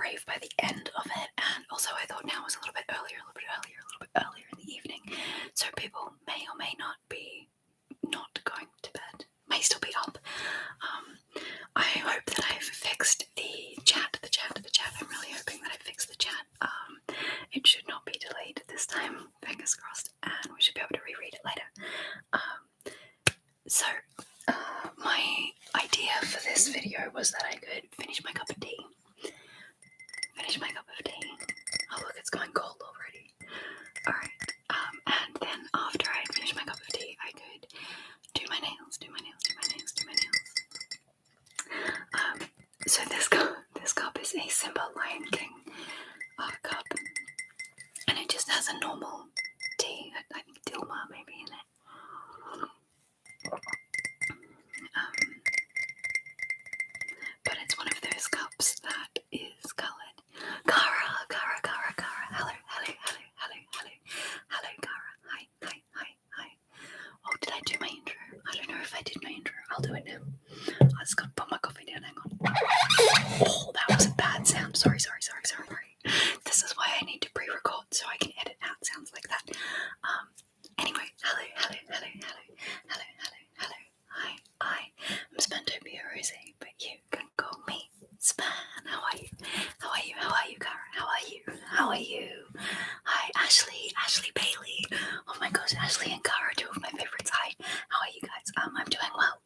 brave by the end of it, and also I thought now was a little bit earlier in the evening, so people may or may not be not going to bed, may still be up. I hope that I've fixed the chat. I'm really hoping that I've fixed the chat. It should not be delayed this time, fingers crossed, and we should be able to reread it later. So my idea for this video was that I could finish my cup of tea. Oh look, it's going cold already. Alright, and then after I'd finished my cup of tea, I could do my nails. So this cup is a simple Lion King cup, and it just has a normal tea, I think Dilmah maybe in it. But it's one of those cups that is coloured. Cara. Hello, Cara. Hi. Oh, did I do my intro? I don't know if I did my intro. I'll do it now. I just gotta put my coffee down. Hang on. Oh, that was a bad sound. Sorry. This is why I need to pre-record so I can edit out sounds like that. Anyway, hello. Hi. I'm Spantopia Rose, but you can call me Span. How are you, Cara? How are you? Hi, Ashley Bailey. Oh my gosh, Ashley and Cara, two of my favorites. Hi, how are you guys? I'm doing well.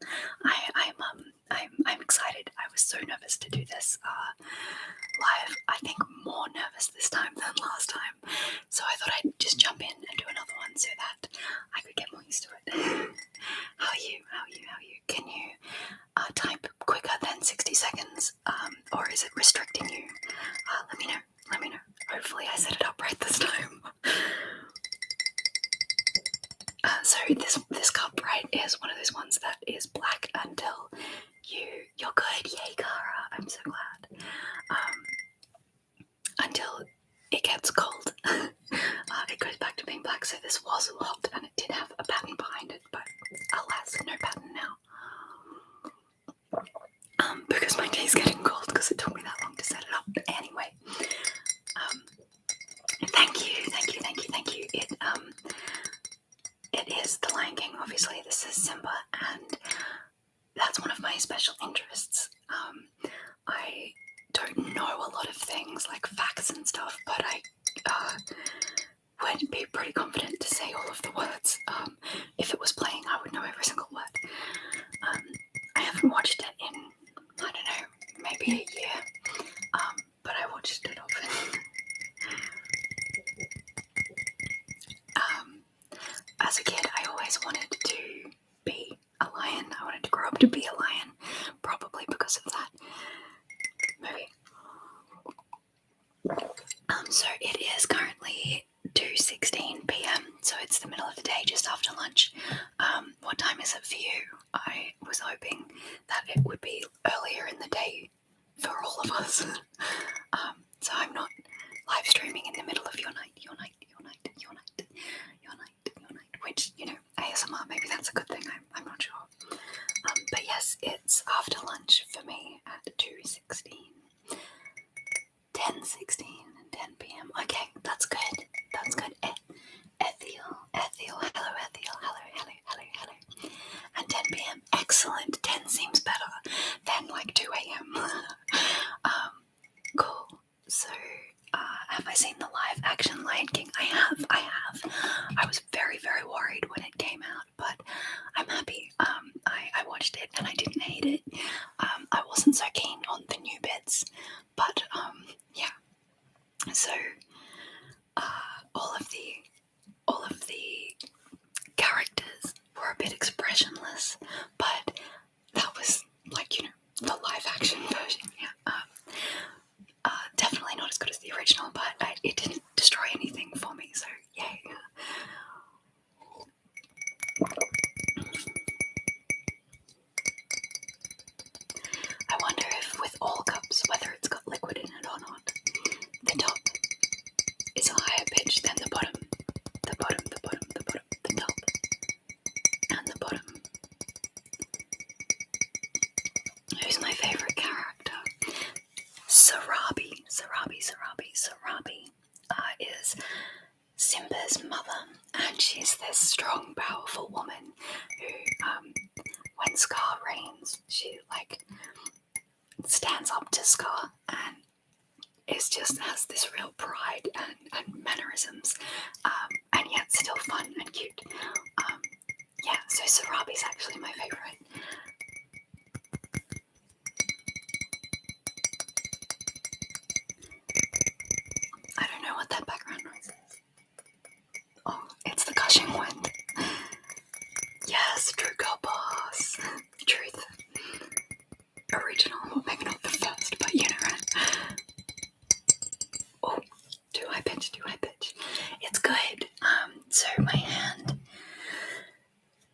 I'm excited. I was so nervous to do this live. I think more nervous this time than last time. So I thought I'd just jump in and do another one so that I could get more used to it. How are you? Can you type quicker than 60 seconds? Or is it restricting you? Let me know. Hopefully I set it up right this time. So this cup, right, is one of those ones that is black until you're good. Yay, Cara, I'm so glad. Until it gets cold. It goes back to being black. So this was hot and it did have a pattern behind it, but alas, no pattern now. Because my tea's getting cold because it took me that long to set it up. But anyway, thank you. It is the Lion King, obviously. This is Simba, and that's one of my special interests. I don't know a lot of things like facts and stuff, but I would be pretty confident to say all of the words. If it was playing, I would know every single word. I haven't watched it in, I don't know, maybe a year, but I watched it often. As a kid, I always wanted to be a lion. I wanted to grow up to be a lion, probably because of that movie. So it is currently 2:16 p.m, so it's the middle of the day, just after lunch. What time is it for you? I was hoping that it would be earlier in the day for all of us. So I'm not live streaming in the middle of your night, which, you know, ASMR, maybe that's a good thing, I'm not sure. But yes, it's after lunch for me at 2:16. 10:16 and 10 p.m. Okay, that's good. Ethiel. Hello. And 10 p.m. Excellent. 10 seems better than like 2 a.m. Cool. So, have I seen the live action Lion King? I have. I was very, very worried when it came out, but I'm happy. I watched it and I didn't hate it. I wasn't so keen on the new bits, but yeah. So all of the characters were a bit expressionless, but that was like, you know, the live action version. Yeah. Definitely not as good as the original, but it didn't destroy anything for me, so yay. I wonder if with all cups, whether it's got liquid in it or not, the top is a higher pitch than the bottom, the top, and the bottom. Who's my favourite character? Sarabi. Sarabi is Simba's mother, and she's this strong, powerful woman who, when Scar reigns, she stands up to Scar and has this real pride and mannerisms, and yet still fun and cute. So Sarabi's actually my favourite. I don't know what that background noise is. Oh, it's the gushing wind. Yes, true girl boss. Truth. Original. Well, maybe not the first, but you know, right? Oh, too high pitch. It's good. So my hand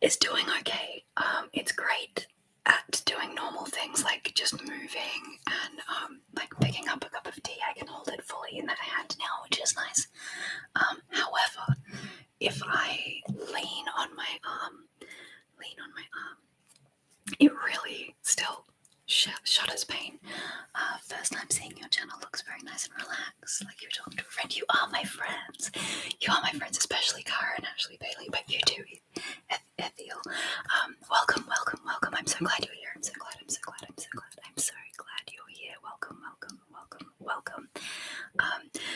is doing okay. It's great at doing normal things like just moving and picking up a cup of tea. I can hold it fully in that hand now, which is nice. However, if I lean on my arm, it really still shudders pain. First time seeing your channel, looks very nice and relaxed, like you're talking to a friend. You are my friends. You are my friends, especially Cara and Ashley Bailey, but you too, Ethiel. Welcome. I'm so glad you're here. I'm so glad you're here. Welcome.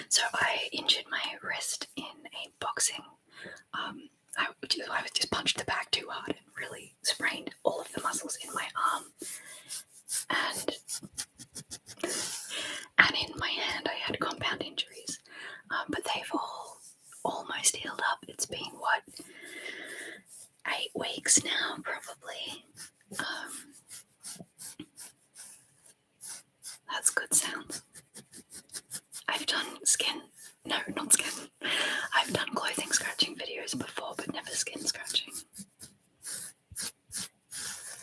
So I injured my wrist in a boxing. I was just punched the bag too hard and really sprained all of the muscles in my arm. And in my hand I had compound injuries, but they've all almost healed up. It's been 8 weeks now, probably. That's good sounds. I've done I've done clothing scratching videos before, but never skin scratching.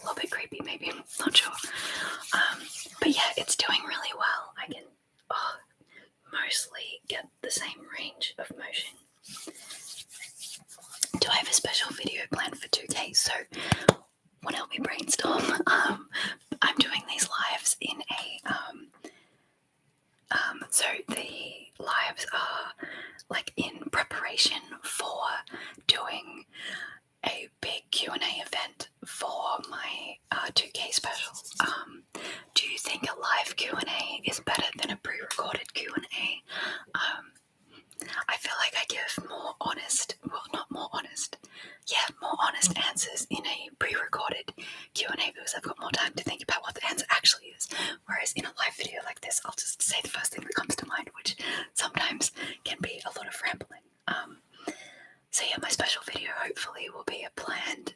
A little bit creepy, maybe, not sure. But yeah, it's doing really well. I can mostly get the same range of motion. Do I have a special video planned for 2K? So, want to help me brainstorm? I'm doing these lives in a so the lives are in preparation for doing a big Q&A event for my 2K special. Do you think a live Q&A is better than a pre-recorded Q&A? I feel like I give more honest answers in a pre-recorded Q&A because I've got more time to think about what the answer actually is. Whereas in a live video like this, I'll just say the first thing that comes to mind, which sometimes can be a lot of rambling. So yeah, my special video hopefully will be a planned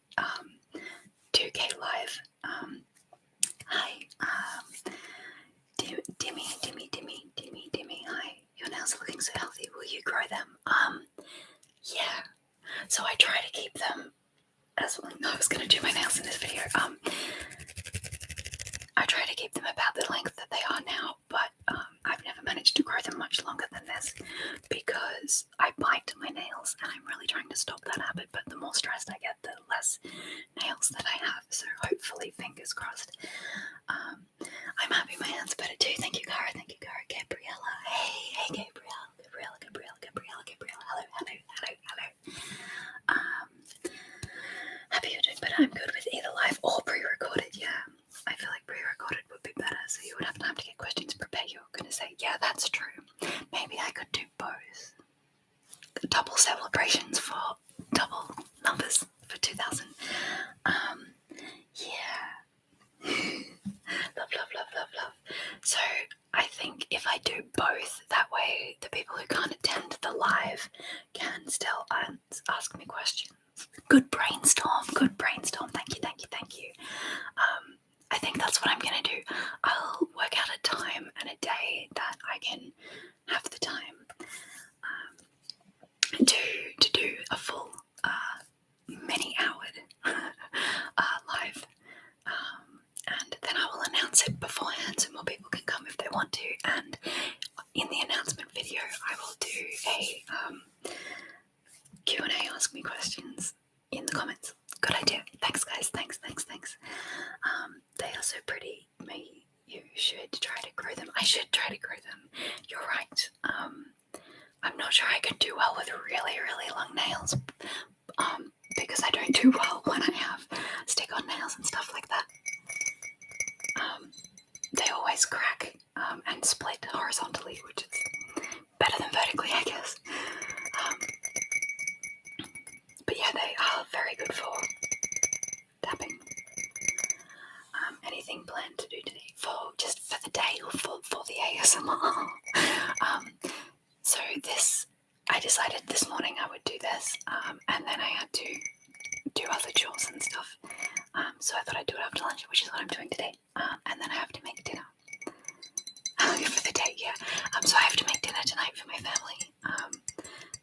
2K live. Hi, Dimmy, hi. Your nails are looking so healthy. Will you grow them? Yeah. So I try to keep them as well. I was going to do my nails in this video. I try to keep them about the length that they are now, but I've never managed to grow them much longer than this because I bite my nails and I'm really trying to stop that habit, but the more stressed I get, the less nails that I have, so hopefully, fingers crossed. I'm happy my hand's better too. Thank you, Cara. Gabriella. Hey, Gabriella. Hello. Happy you're doing better. I'm good with either live or pre-recorded, yeah. I feel like pre-recorded would be better, so you would have time to get questions prepared. You're going to say, yeah, that's true. Maybe I could do both. Double celebrations for double numbers for 2000. Yeah. Love. So I think if I do both, that way the people who can't attend the live can still ask me questions. Good brainstorm. Thank you. I think that's what I'm going to do. I'll work out a time and a day that I can have the time to do a full many-hour live. And then I will announce it beforehand so more people can come if they want to. And in the announcement video, I will do a Q&A, ask me questions in the comments. Good idea. Thanks, guys. Thanks. They are so pretty. Maybe you should try to grow them. I should try to grow them. you're right. I'm not sure I could do well with really, really long nails, because I don't do well when I have stick-on nails and stuff like that. They always crack and split horizontally, which is better than vertically, I guess. But yeah, they are very good for tapping. Anything planned to do today for the day or for the ASMR? So I decided this morning I would do this, and then I had to do other chores and stuff. So I thought I'd do it after lunch, which is what I'm doing today. And then I have to make dinner for the day. Yeah. So I have to make dinner tonight for my family.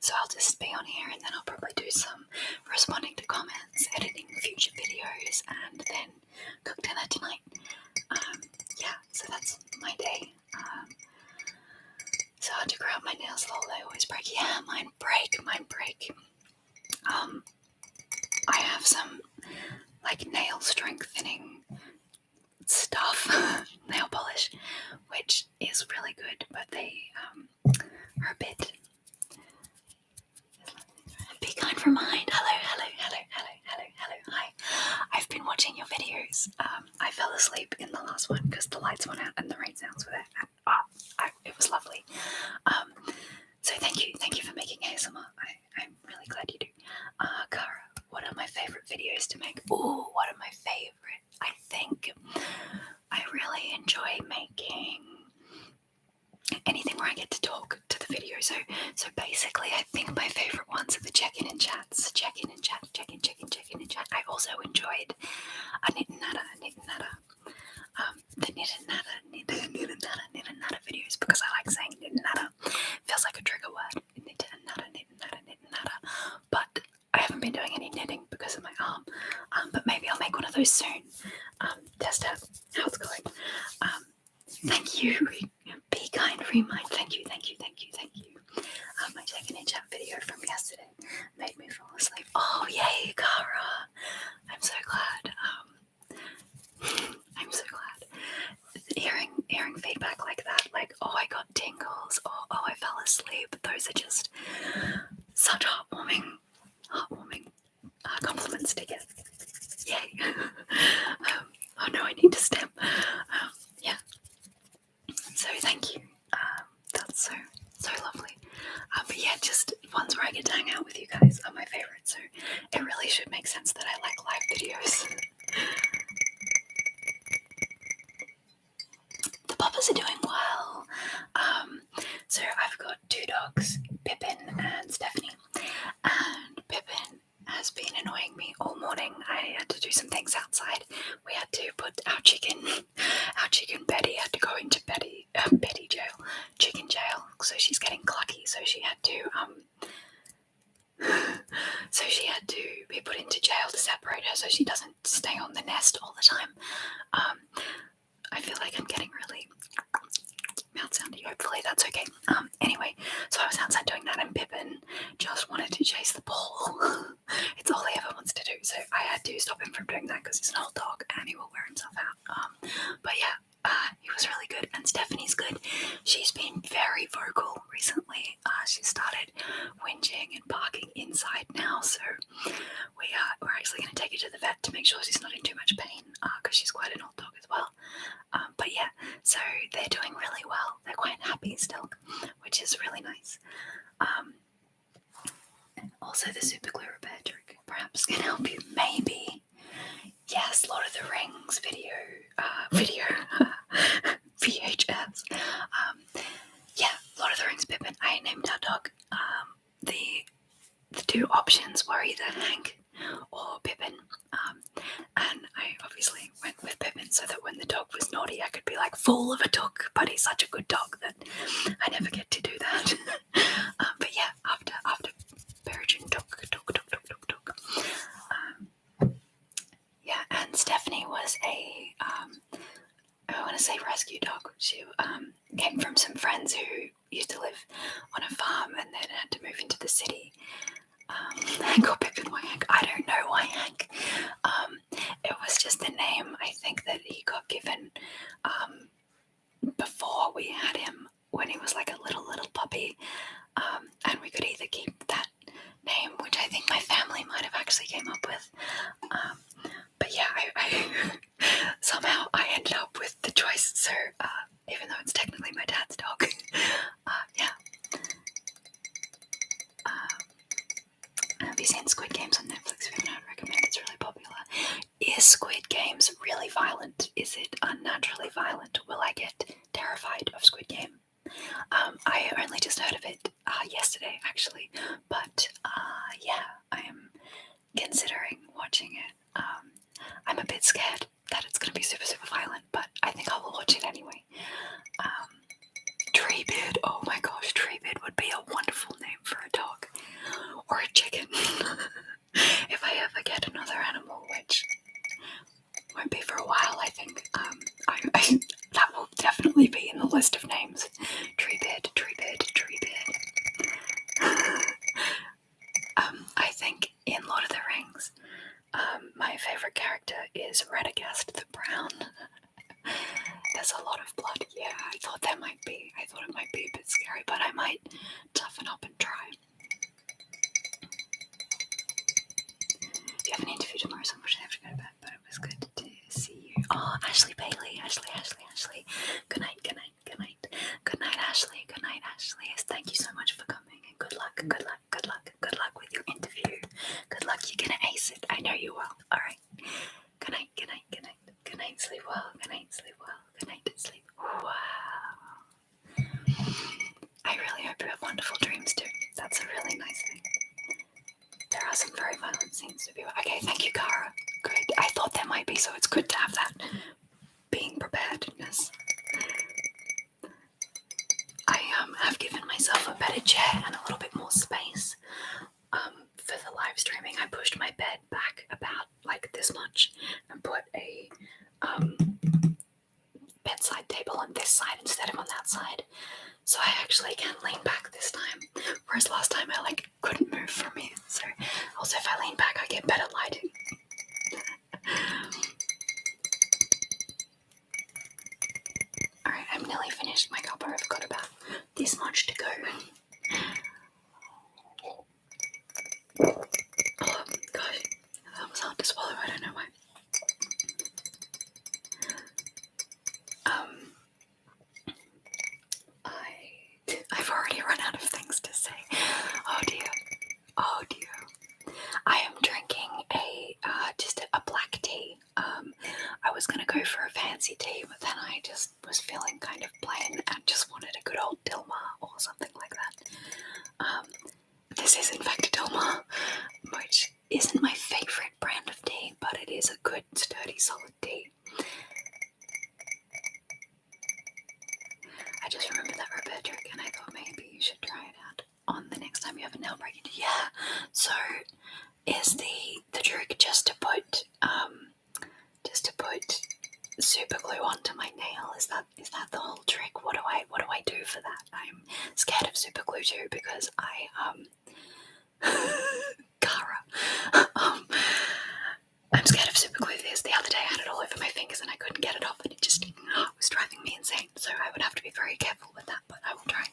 So I'll just be on here, and then I'll probably do some responding to comments, editing future videos, and then cook dinner tonight. Yeah, so that's my day. So hard to grow out my nails, lol, they always break. Yeah, mine break. I have some like nail strengthening stuff, nail polish, which is really good, but they are a bit. Be kind from behind. Hello. Hi. I've been watching your videos. I fell asleep in the last one because the lights went out and the rain sounds were there. It was lovely. So thank you for making ASMR. I'm really glad you do. Cara, what are my favorite videos to make? Ooh, what are my favorite? I think I really enjoy making anything where I get to talk to the video. So basically, I think my favorite ones are the check-in and chats. Check-in and chat. I also enjoyed a knit and natter. The knit and natter videos, because I like saying knit and natter. Feels like a trigger word. Knit and natter. But I haven't been doing any knitting because of my arm. But maybe I'll make one of those soon. Test out how it's going. Thank you. Be kind, remind. Thank you. My check-in and chat video from yesterday made me fall asleep. Oh, yay, Cara. I'm so glad. Hearing feedback like that, like, oh, I got tingles, or oh, I fell asleep. Those are just such heartwarming compliments to get. Yay. Oh no, I need to stamp. Yeah. So thank you. That's so lovely. But yeah, just ones where I get to hang out with you guys are my favorite. So it really should make sense that I like live videos. The puppies are doing well. So I've got two dogs, Pippin and Stephanie. And Pippin has been annoying me all morning. I had to do some things outside. We had to put our chicken Betty had to go into Betty jail, chicken jail. So she's getting clucky. So she had to be put into jail to separate her, so she doesn't stay on the nest all the time. I feel like I'm getting really mouth soundy. Hopefully that's okay. Anyway, so I was outside doing that, and Pippin just wanted to chase the ball. It's all he ever wants to do. So I had to stop him from doing that because he's an old dog and he will wear himself out. But yeah, he was really good, and Stephanie's good. She's been very vocal recently. She started whinging and barking inside now, so we're actually going to take her to the vet to make sure she's not in too much pain, because she's quite an old dog as well. But yeah, so they're doing really well. They're quite happy still, which is really nice. Also, the super glue repair trick perhaps can help you, maybe. Yes, Lord of the Rings video, VHS. Yeah, Lord of the Rings Pippin. I named our dog. The two options were either Hank or Pippin, and I obviously went with Pippin so that when the dog was naughty, I could be like, fool of a dog, but he's such a good dog that I never get to do that. But yeah, after Peregrine dog. Yeah, and Stephanie was a I want to say rescue dog. She came from some friends who used to live on a farm and then had to move into the city. Hank or Pippin, why Hank? I don't know why Hank. It was just the name I think that he got given before we had him, when he was like a little puppy, and we could either keep that name, which I think my family might have actually came up with, but yeah, I somehow I ended up with the choice. So even though it's technically my dad's dog, yeah. Have you seen Squid Games on Netflix? If you haven't, I'd recommend. It's really popular. Is Squid Games really violent? Is it unnaturally violent? Will I get terrified of Squid Game? I only just heard of it yesterday, actually, but yeah, I am considering watching it. I'm a bit scared that it's going to be super violent, but I think I will watch it anyway. Treebeard, oh my gosh, Treebeard would be a wonderful name for a dog or a chicken. If I ever get another animal, which won't be for a while, I think. That will definitely be in the list of names. Treebeard. I think in Lord of the Rings, my favourite character is Radagast the Brown. There's a lot of blood. Yeah, I thought it might be a bit scary, but I might toughen up and try. You have an interview tomorrow, so unfortunately I have to go to bed, but it was good to see you. Oh, Ashley Bailey. Good night, Ashley. Yes, thank you so much for coming, and good luck with your interview. Good luck, you're gonna ace it. I know you will. Alright. Good night. Sleep well. Good night, sleep. Wow. I really hope you have wonderful dreams too. That's a really nice thing. There are some very violent scenes to be. Okay, thank you, Cara. Good. I thought there might be, so it's good to have that being preparedness. I have given myself a better chair and a little bit more space. For the live streaming, I pushed my bed back about like this much and put a bedside table on this side instead of on that side. So I actually can lean back this time, whereas last time I like couldn't move from here. So also if I lean back, I get better lighting. Alright, I'm nearly finished my cuppa. I've got about this much to go. Oh gosh, that was hard to swallow. I don't know why. I've already run out of things to say. Oh dear. I am drinking just a black tea. I was gonna go for a fancy tea, but then I just was feeling kind of plain and just wanted a good old Dilmah or something like that. This is in fact a Dilmah, which isn't my favourite brand of tea, but it is a good, sturdy, solid tea. I just remembered that repair trick, and I thought maybe you should try it out on the next time you have a nail break. Yeah. So, is the trick just to put super glue onto my nail? Is that the whole trick? What do I do for that? I'm scared of super glue too because Cara. I'm scared of super glue. The other day I had it all over my fingers and I couldn't get it off, and it just was driving me insane. So I would have to be very careful with that, but I will try.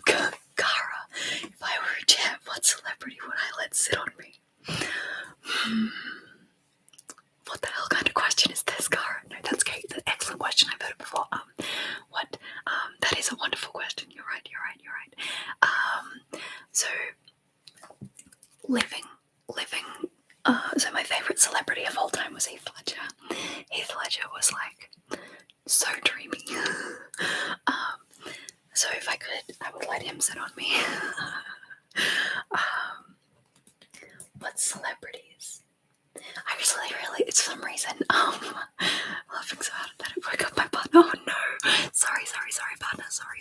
Cara, if I were a chair, what celebrity would I let sit on me? What the hell kind of question is this, Cara? No, that's great. That's an excellent question. I've heard it before. That is a wonderful question. You're right. So living. So my favourite celebrity of all time was Heath Ledger. Heath Ledger was like so dreamy. So if I could, I would let him sit on me. What celebrities? Actually, really, it's some reason, laughing so hard that it woke up my partner. Oh no! Sorry, partner. Sorry.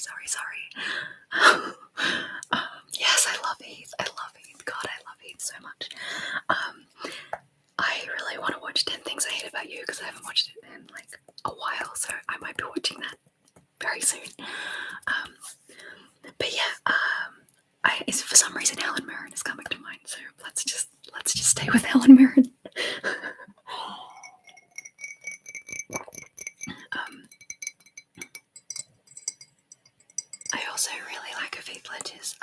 Yes, I love Heath. God, I love Heath so much. I really want to watch 10 Things I Hate About You because I haven't watched it in like a while, so I might be watching that very soon. But yeah, for some reason Helen Mirren is coming to mind, so let's just stay with Helen Mirren. I also of Heath Ledger's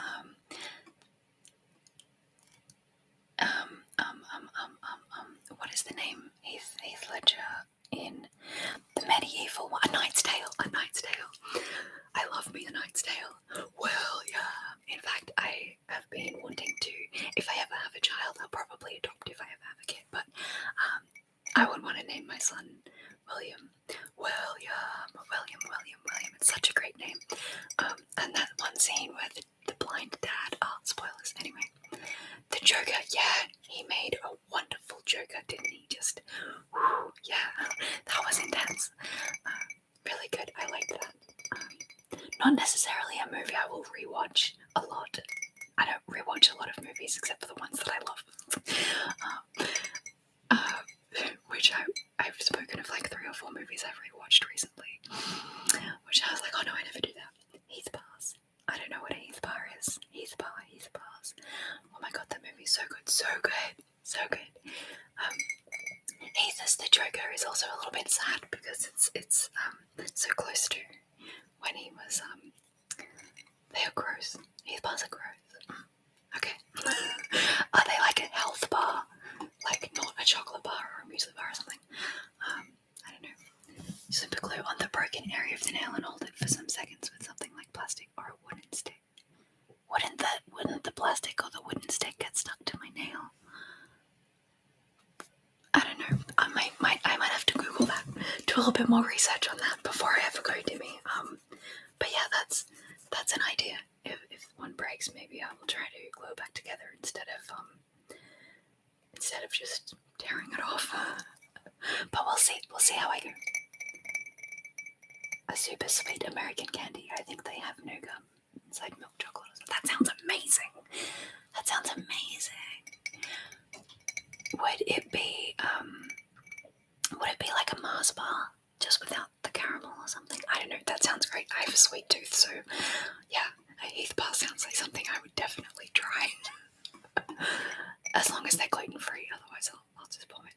what is the name? Heath Ledger in the medieval one, A Knight's Tale. A Knight's Tale. I love me A Knight's Tale. Well, yeah. In fact, I have been wanting to. If I ever have a child, I'll probably adopt if I ever have a kid. But I would want to name my son William. William. It's such a great name. And that one scene where the blind dad. Spoilers. Anyway, the Joker. Yeah, he made a wonderful Joker, didn't he? Just, yeah, that was intense. Really good. I liked that. Not necessarily a movie I will rewatch a lot. I don't rewatch a lot of movies except for the ones that I love. Which I've spoken of like 3 or 4 movies I've rewatched recently. Which I was like, oh no, I never do that. Heath Bars. I don't know what a Heath Bar is. Heath Bars. Oh my god, that movie's so good. So good. Heath as the Joker is also a little bit sad because it's so close to when he was they are gross. Heath bars are gross. Okay. Are they like a health bar? Like not a chocolate bar or a muesli bar or something? I don't know. Super glue on the broken area of the nail and hold it for some seconds with something like plastic or a wooden stick. Wouldn't the plastic or the wooden stick get stuck to my nail? I don't know. I might have to Google that. Do a little bit more research on that before I ever go Dimmy. But yeah, that's an idea. If one breaks, maybe I will try to glue it back together instead of just tearing it off. But we'll see how I go. A super sweet American candy. I think they have nougat inside milk chocolate. That sounds amazing. Would it be like a Mars bar just without the caramel or something? I don't know. That sounds great. I have a sweet tooth, so yeah, a Heath bar sounds like something I would definitely try. As long as they're gluten free, otherwise I'll just vomit.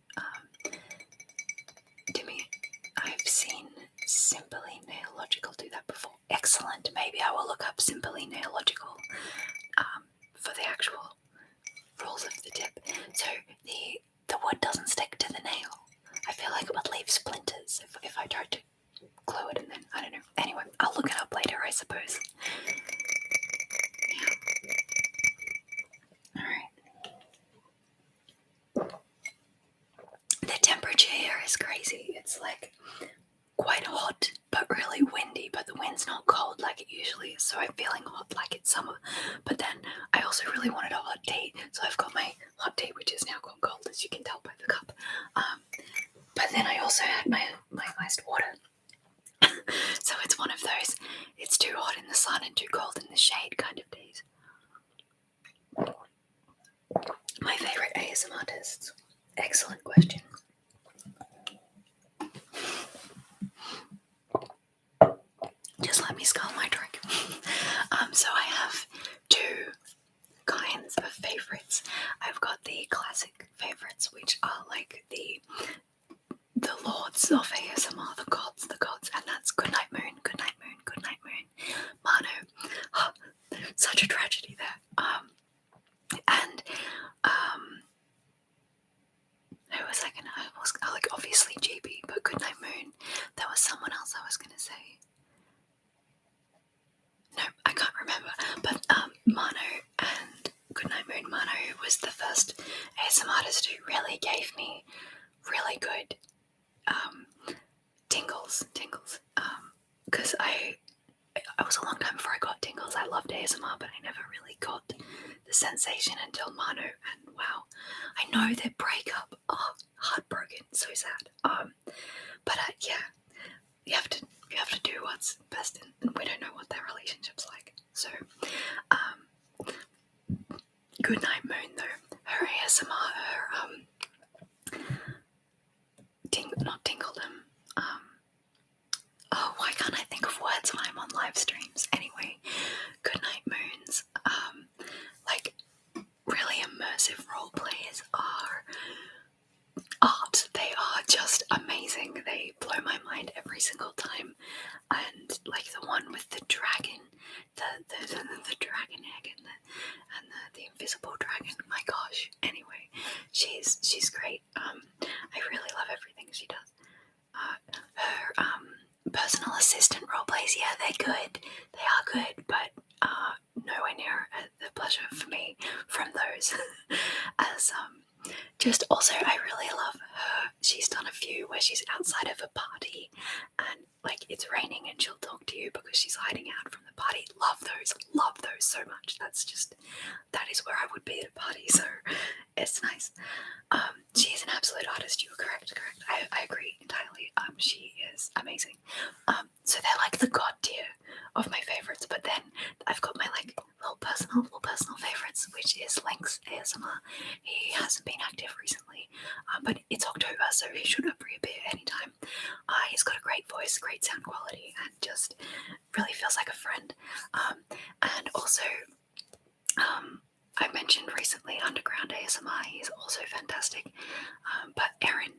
Dimmy, I've seen Simply Nailogical do that before. Excellent. Maybe I will look up Simply Nailogical for the actual rules of the tip. So the wood doesn't stick to the nail. I feel like it would leave splinters if I tried to glue it and then, I don't know. Anyway, I'll look it up later, I suppose. Yeah. Alright. The temperature here is crazy. It's like quite hot, but really windy, but the wind's not cold like it usually is, so I'm feeling hot like it's summer. But then I also really wanted a hot tea, so I've got my hot tea, which is now gone cold, as you can tell by the cup. But then I also had my iced water. So it's one of those, it's too hot in the sun and too cold in the shade kind of days. My favourite ASMR tests. Excellent question. Just let me scull my drink. So I have 2 kinds of favourites. I've got the classic favourites, which are like the lords of ASMR, the gods, and that's Goodnight Moon, Mano. Such a tragedy there. And who was I gonna? Like obviously GB, but Goodnight Moon. There was someone else I was gonna say. No, I can't remember. But Mano and Goodnight Moon. Mano was the first ASMR artist who really gave me really good tingles. Because it was a long time before I got tingles. I loved ASMR, but I never really got the sensation until Mano. And wow, I know their breakup. Oh, heartbroken, so sad. But yeah, you have to do what's best, and we don't know what their relationship's like. So, Goodnight Moon though, her ASMR, not tingledom. Oh, why can't I think of words when I'm on live streams? Anyway, Goodnight Moons, like really immersive role plays are art. They are just amazing. They blow my mind every single time. And like the one with the dragon, the because she's hiding out from the party. Love those so much. That is where I would be at a party, so it's nice. She is an absolute artist. You were correct. I agree entirely. She is amazing. So they're like the god tier of my favorites, but then I've got my like little personal favorites, which is Lynx ASMR. He hasn't been active recently, but it's October, so he should reappear anytime. He's got a great voice, great sound quality, and just really feels like a friend. And also, I mentioned recently Underground ASMR. He's also fantastic. But Erin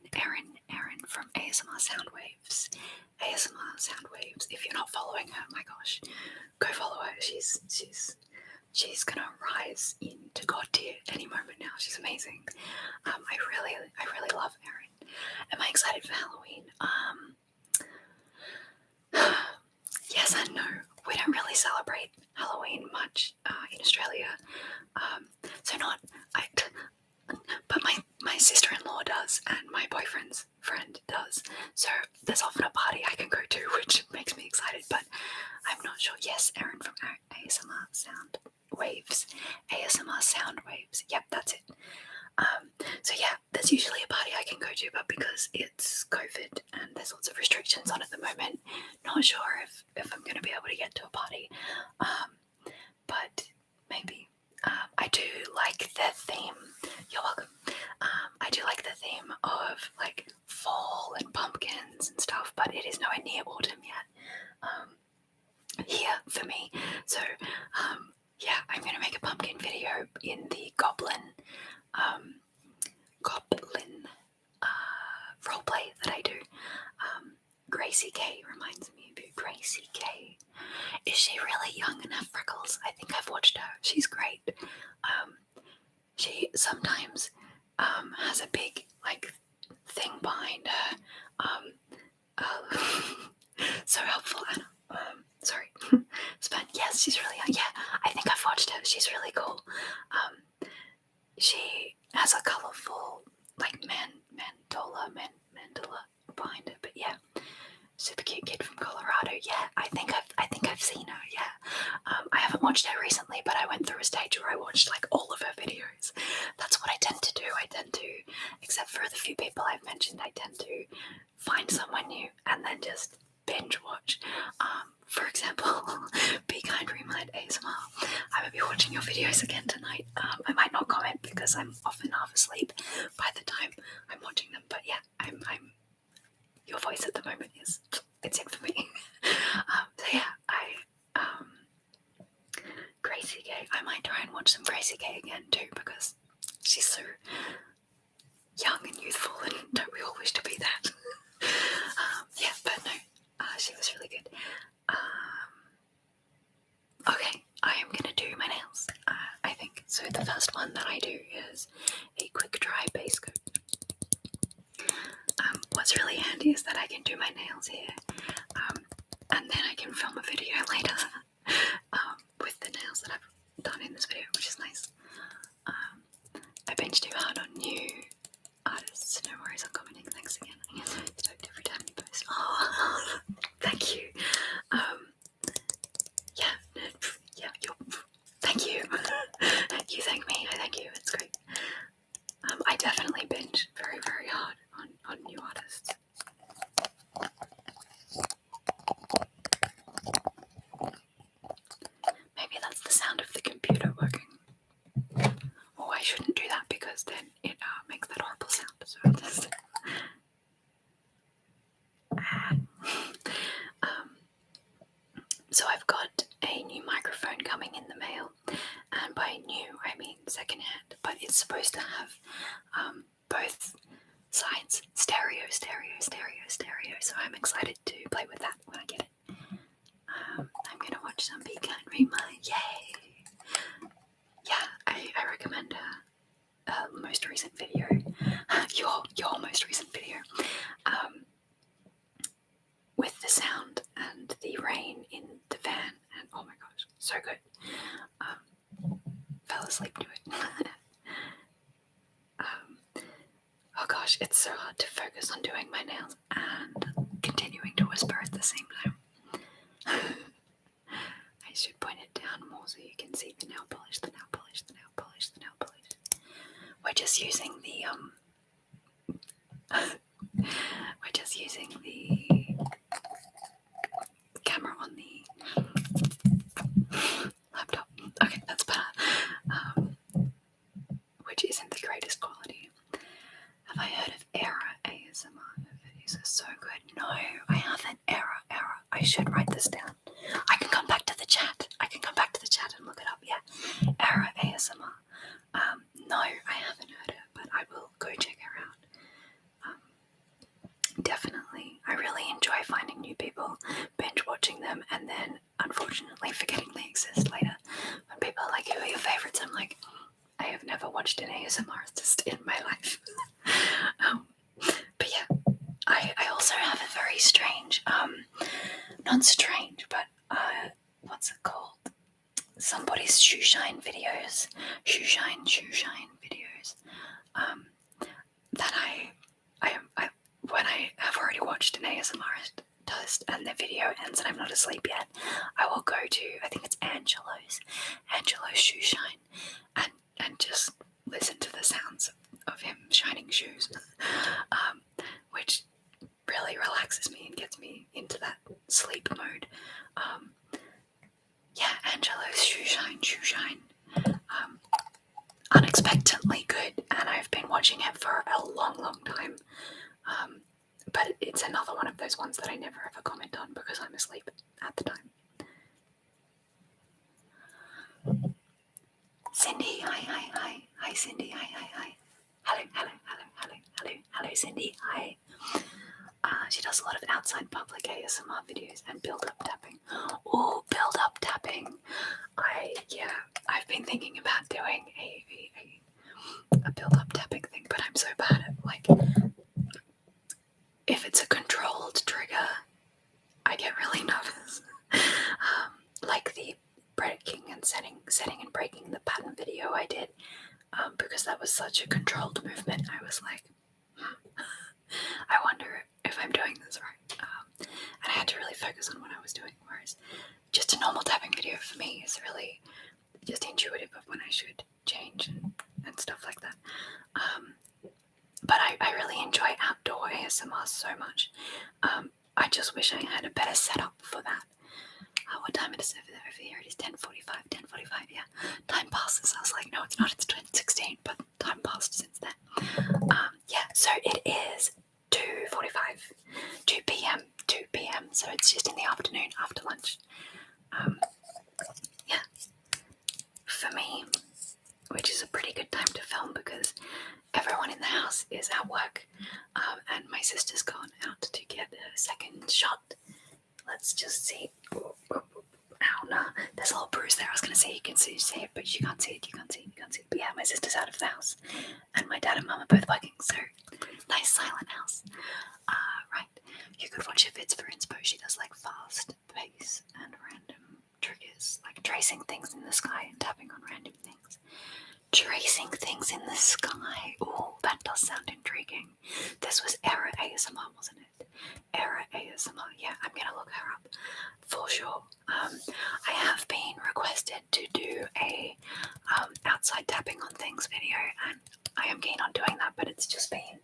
from ASMR Soundwaves. If you're not following her, my gosh, go follow her. She's gonna rise into god tier any moment now. She's amazing. I really love Erin. Am I excited for Halloween? Yes and no. We don't really celebrate Halloween much in Australia. But my sister-in-law does, and my boyfriend's friend does. So there's often a party I can go to, which makes me excited. But I'm not sure. Yes, Erin from ASMR Soundwaves. ASMR Soundwaves. Yep, that's it. So yeah, there's usually a party I can go to, but because it's COVID and there's lots of restrictions on at the moment, not sure if I'm going to be able to get to a party. But maybe. I do like the theme. You're welcome. I do like the theme of like fall and pumpkins and stuff, but it is nowhere near autumn yet here for me. So yeah, I'm going to make a pumpkin video in the Goblin roleplay that I do. Gracie K reminds me of you. Gracie K. Is she really young and have freckles? I think I've watched her. She's great. She sometimes has a big like thing behind her. So helpful, Anna. Sorry. Yes, she's really young. Yeah, I think I've watched her. She's really cool. She has a colourful like mandala behind her, but yeah. Super cute kid from Colorado. Yeah, I think I've seen her. Yeah, I haven't watched her recently, but I went through a stage where I watched like all of her videos. That's what I tend to do. Except for the few people I've mentioned, I tend to find someone new and then just binge watch. For example, Be Kind Remind ASMR. I will be watching your videos again tonight. I might not comment because I'm often half asleep by the time I'm watching them. But yeah, I'm your voice at the moment it's in for me. So yeah, Gracie K. I might try and watch some Gracie K again too because she's so young and youthful, and don't we all wish to be that? Yeah, but no, she was really good. Okay, I am gonna do my nails. I think so. The first one that I do is a quick dry base coat. What's really handy is that I can do my nails here, and then I can film a video later with the nails that I've done in this video, which is nice. I binge too hard on new artists. No worries, I'm commenting. Thanks again. I get so stoked every time you post. Oh, thank you. Thank you. You thank me. I thank you. It's great. I definitely binge very, very hard on new artists. Maybe that's the sound of the computer working. Oh, I shouldn't do that because then it makes that horrible sound. So I'll just... So I've got a new microphone coming in the mail, and by new I mean secondhand, but it's supposed to have both sides, stereo, so I'm excited to play with that when I get it. I'm gonna watch some Be Kind Remind. Yay! Yeah, I recommend most recent video, your most recent video, with the sound and the rain in the van, and oh my gosh, so good. Fell asleep to it. Oh gosh, it's so hard to focus on doing my nails and continuing to whisper at the same time. should point it down more so you can see the nail polish, the nail polish, the nail polish, the nail polish. We're just using the camera on the laptop. Okay, that's better. Which isn't the greatest quality. Have I heard of Error ASMR? Videos are so good. No, I haven't. Error. I should write this down. I can come back to the chat. And look it up. Yeah, Error ASMR. No, I haven't heard it, but I will go check her out. Definitely. I really enjoy finding new people, binge watching them, and then unfortunately forgetting they exist later. When people are like, who are your favorites? I'm like, I have never watched an ASMR artist in my life. But yeah, I also have a very strange, not strange, but what's it called? Somebody's shoe shine videos. That when I have already watched an ASMR artist and the video ends and I'm not asleep yet, I will go to, I think it's Angelo's shoe shine, and just listen to the sounds of him shining shoes, which really relaxes me and gets me into that sleep mode. Yeah, Angelo's shoe shine. Unexpectedly good, and I've been watching it for a long time. But it's another one of those ones that I never ever comment on because I'm asleep at the time. Cindy, hi Cindy, hi. Hello Cindy, hi. She does a lot of outside public ASMR videos and build-up tapping. Oh, build-up tapping. I've been thinking about doing a build-up tapping thing, but I'm so bad at, like, if it's a controlled trigger, I get really nervous. Like the breaking and setting and breaking the pattern video I did, because that was such a controlled movement. I was like, I wonder if I'm doing this right. And I had to really focus on what I was doing, whereas just a normal tapping video for me is really just intuitive of when I should change and stuff like that. But I really enjoy outdoor ASMR so much. I just wish I had a better setup for that. What time it is over there? Over here it is 10:45, yeah. Time passes. I was like, no, it's not, it's 2016, but time passed since then. Yeah, so it is 2:45, 2 p.m, so it's just in the afternoon after lunch. Yeah, for me, which is a pretty good time to film because everyone in the house is at work, and my sister's gone out to get a second shot. Let's just see. Ow, nah, there's a little bruise there. I was going to say you can see it, but you can't see it. But yeah, my sister's out of the house, and my dad and mum are both working, so nice silent house. Right, you could watch her vids for inspo. She does like fast pace and random triggers, like tracing things in the sky and tapping on random things. Tracing things in the sky. Oh, that does sound intriguing. This was Error ASMR, wasn't it? Error ASMR. Yeah, I'm gonna look her up for sure. I have been requested to do a outside tapping on things video, and I am keen on doing that, but it's just been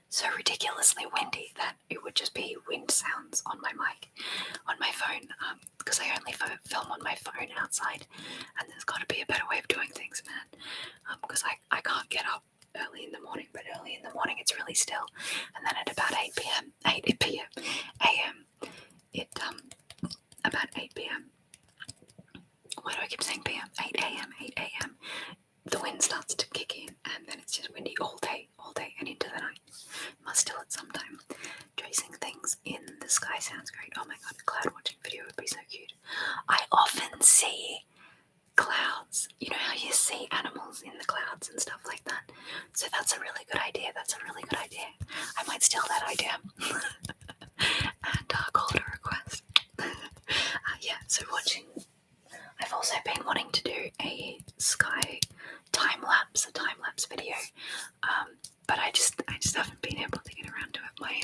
so ridiculously windy that it would just be wind sounds on my mic, on my phone, because I only film on my phone outside, and there's got to be a better way of doing things, man, because I can't get up early in the morning, but early in the morning it's really still, and then at about 8 a.m, about 8 p.m, why do I keep saying p.m, 8 a.m, the wind starts to kick in, and then it's just windy all day, and into the night. Must still at some time. Tracing things in the sky sounds great. Oh my god, a cloud watching video would be so cute. I often see clouds. You know how you see animals in the clouds and stuff like that? So that's a really good idea. I might steal that idea and call it a request. Yeah, so watching. I've also been wanting to do a sky time lapse video, but I just haven't been able to get around to it. My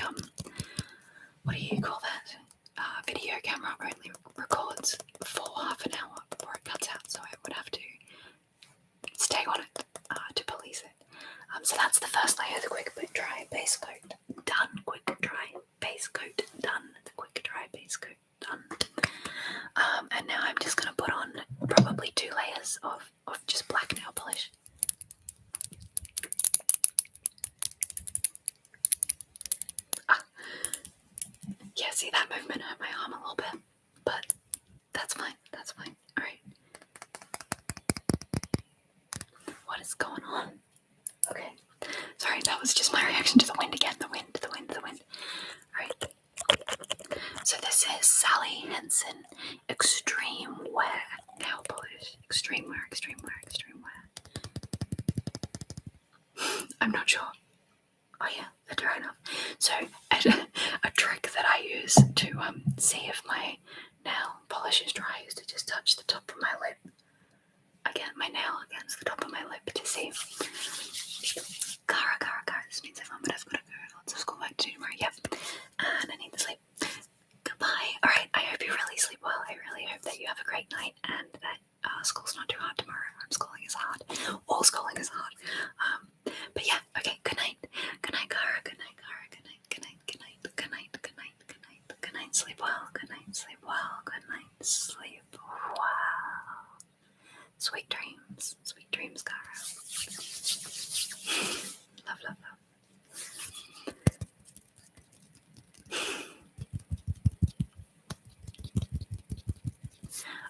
what do you call that? Video camera only records for half an hour, extreme wear nail polish. Extreme wear. I'm not sure. Oh yeah, fair enough. So a trick that I use to see if my nail polish is dry is to just touch the top of my lip. Again, my nail against the top of my lip to see. Cara. This means everyone, but I've got to go. Lots of school work to do tomorrow. Yep. And I need to sleep. Goodbye. Alright, I hope you really sleep well. I really hope that you have a great night and that school's not too hard tomorrow. Homeschooling is hard. All schooling is hard. But yeah, okay, good night. Good night, Cara. Good night, Cara. Good night. Good night. Good night. Good night. Good night. Good night. Good night. Sleep well. Good night. Sleep well. Good night. Sleep well. Sweet dreams. Sweet dreams, Cara. Love, love, love.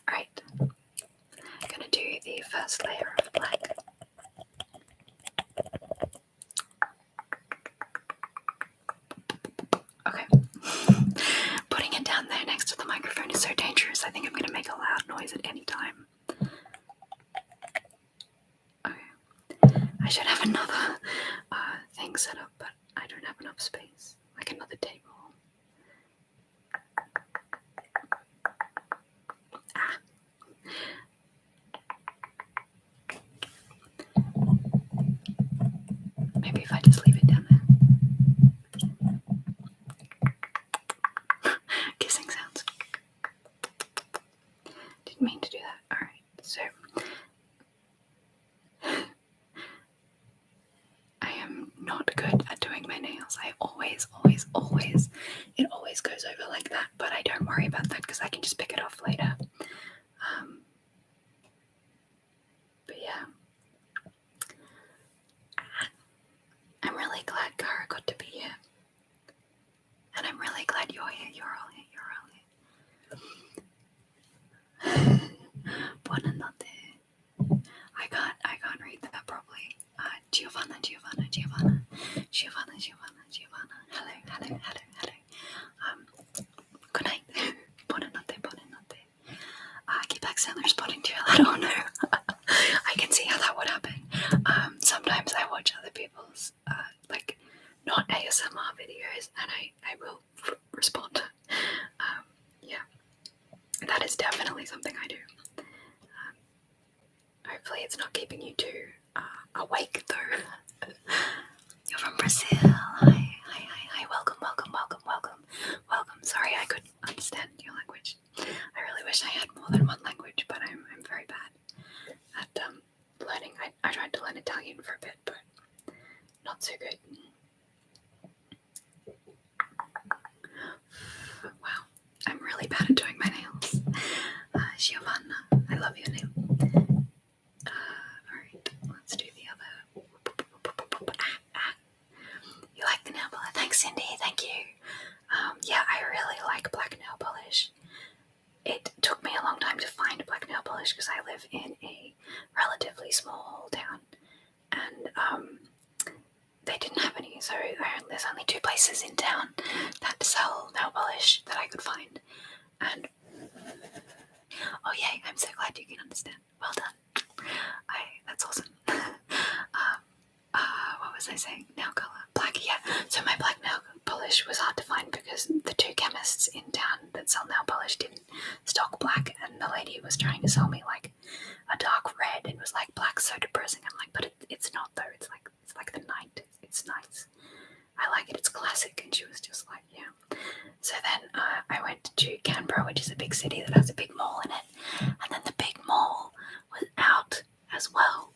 Alright. I'm gonna do the first layer of black. Okay. Putting it down there next to the microphone is so dangerous. I think I'm gonna make a loud noise at any time. Okay. I should have another thing set up, but I don't have enough space. Like another table. Maybe if I just leave it down there. Kissing sounds. Didn't mean to do that. Alright, so I am not good at doing my nails. I always, it always goes over like that, but I don't worry about that because I can just pick it off later. But yeah. I'm really glad Cara got to be here. And I'm really glad you're here. You're all here. Buonanotte. I can't read that properly. Giovanna. Hello. Good night. Buonanotte. Keep accidentally responding to you. I don't know. I can see how that would happen. Sometimes I watch other people's like not ASMR videos and I will respond. Yeah, that is definitely something I do. Hopefully it's not keeping you too awake though. You're from Brazil. Hi. Welcome. Sorry I couldn't understand your language. I really wish I had more than one language, but I'm very bad at learning. I tried to learn Italian for a bit, but not so good. Wow, I'm really bad at doing my nails. Giovanna, I love your nail. Alright, let's do the other. You like the nail polish? Thanks, Cindy. Thank you. Yeah, I really like black nail polish. It took me a long time to find black nail polish because I live in a relatively small town, and they didn't have any. So there's only 2 places in town that sell nail polish that I could find. And oh yay! I'm so glad you can understand. Well done. That's awesome. What was I saying? Nail color. Black, yeah. So my black nail polish was hard to find because the 2 chemists in town that sell nail polish didn't stock black, and the lady was trying to sell me like a dark red and was like, black's so depressing. I'm like, but it's not though. It's like the night. It's nice. I like it. It's classic. And she was just like, yeah. So then I went to Canberra, which is a big city that has a big mall in it, and then the big mall was out as well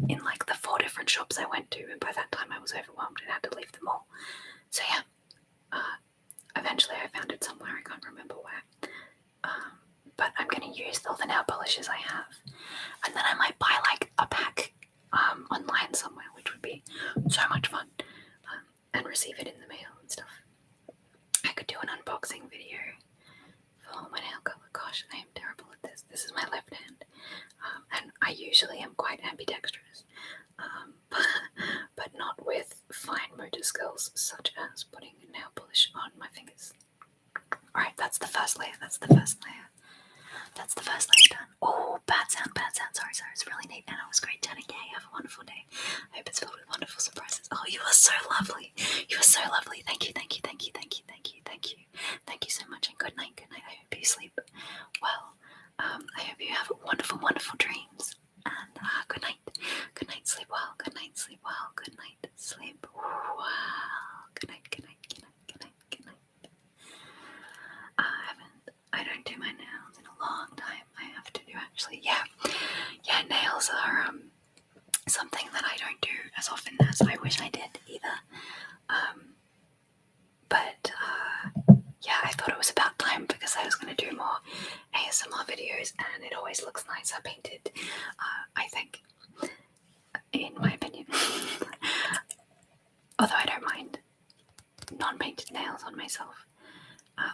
in like the 4 different shops I went to, and by that time I was overwhelmed and had to leave them all. So yeah, eventually I found it somewhere, I can't remember where, but I'm going to use all the nail polishes I have, and then I might buy like a pack online somewhere, which would be so much fun, and receive it in the mail and stuff. I could do an unboxing video for my nail color. Gosh, I am terrible at this. This is my left hand. And I usually am quite ambidextrous, but not with fine motor skills such as putting nail polish on my fingers. Alright, that's the first layer. That's the first layer done. Oh, bad sound. Sorry. It's really neat, and it was great chatting. Yay, have a wonderful day. I hope it's filled with wonderful surprises. Oh, you are so lovely. You are so lovely. Thank you. Thank you so much, and good night. I hope you sleep well. I hope you have wonderful dreams. And good night. Good night. Sleep well. Good night. Sleep well. Good night. Sleep well. Good night. I don't do my nails in a long time. I have to do actually. Yeah. Nails are something that I don't do as often as I wish I did either. But yeah, I thought it was about time because I was going to do more ASMR videos, and it always looks nicer painted. I think, in my opinion. Although I don't mind non-painted nails on myself.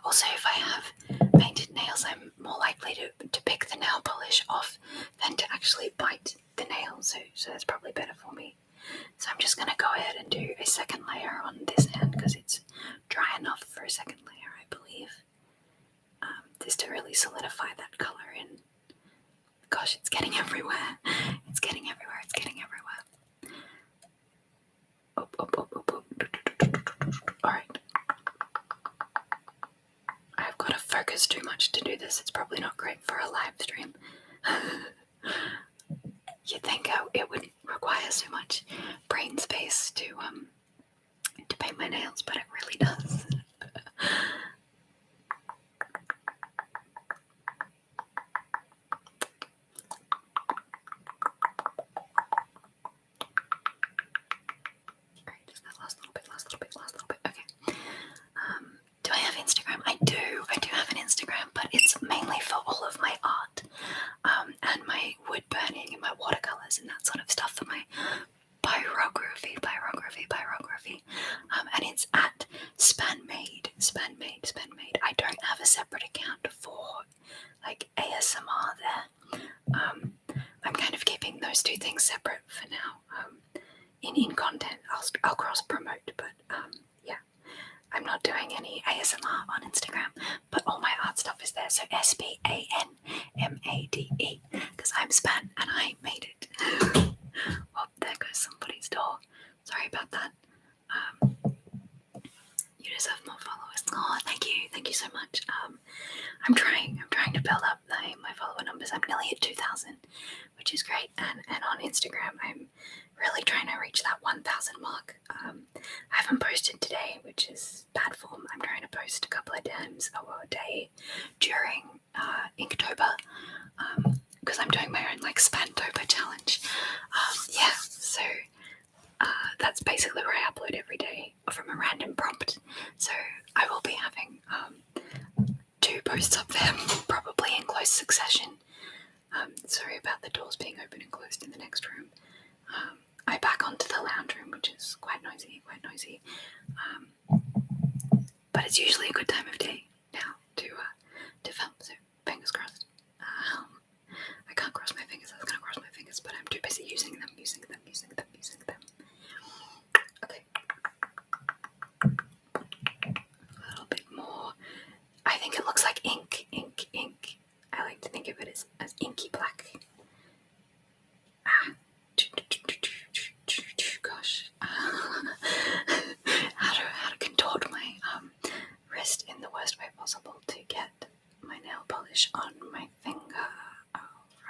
Also, if I have painted nails, I'm more likely to pick the nail polish off than to actually bite the nail, so that's probably better for me. So I'm just going to go ahead and do a second layer on this hand because it's dry enough for a second layer, I believe. Just to really solidify that colour in. Gosh, it's getting everywhere. Alright. I've got to focus too much to do this. It's probably not great for a live stream. You'd think it would require so much brain space to paint my nails, but it really does. Alright, just that last little bit. Okay. Do I have Instagram? I do have an Instagram, but it's mainly for all of my art, and my wood burning and my watercolors and that sort of stuff for my pyrography, and it's at Spanmade. I don't have a separate account for like ASMR there. I'm kind of keeping those two things separate for now. In content, I'll cross promote, but yeah, I'm not doing any ASMR on Instagram, but all my art stuff is there. So SPANMADE, because I'm Span and I made it. Oh, there goes somebody's door. Sorry about that. You deserve more followers. Oh, thank you so much. I'm trying to build up my follower numbers. I'm nearly at 2,000, which is great. And on Instagram, I'm really trying to reach that 1,000 mark. I haven't posted today, which is bad form. I'm trying to post a couple of times a day during Inktober, because I'm doing my own like Spantopia challenge. Yeah, so that's basically where I upload every day from a random prompt. So I will be having 2 posts up there, probably in close succession. Sorry about the doors being open and closed in the next room. I back onto the lounge room, which is quite noisy. But it's usually a good time of day now to film, so fingers crossed. I can't cross my fingers. I was going to cross my fingers, but I'm too busy using them. Okay. A little bit more. I think it looks like ink. I like to think of it as inky black. Gosh. How to contort my wrist in the worst way possible to get my nail polish on my finger. Oh,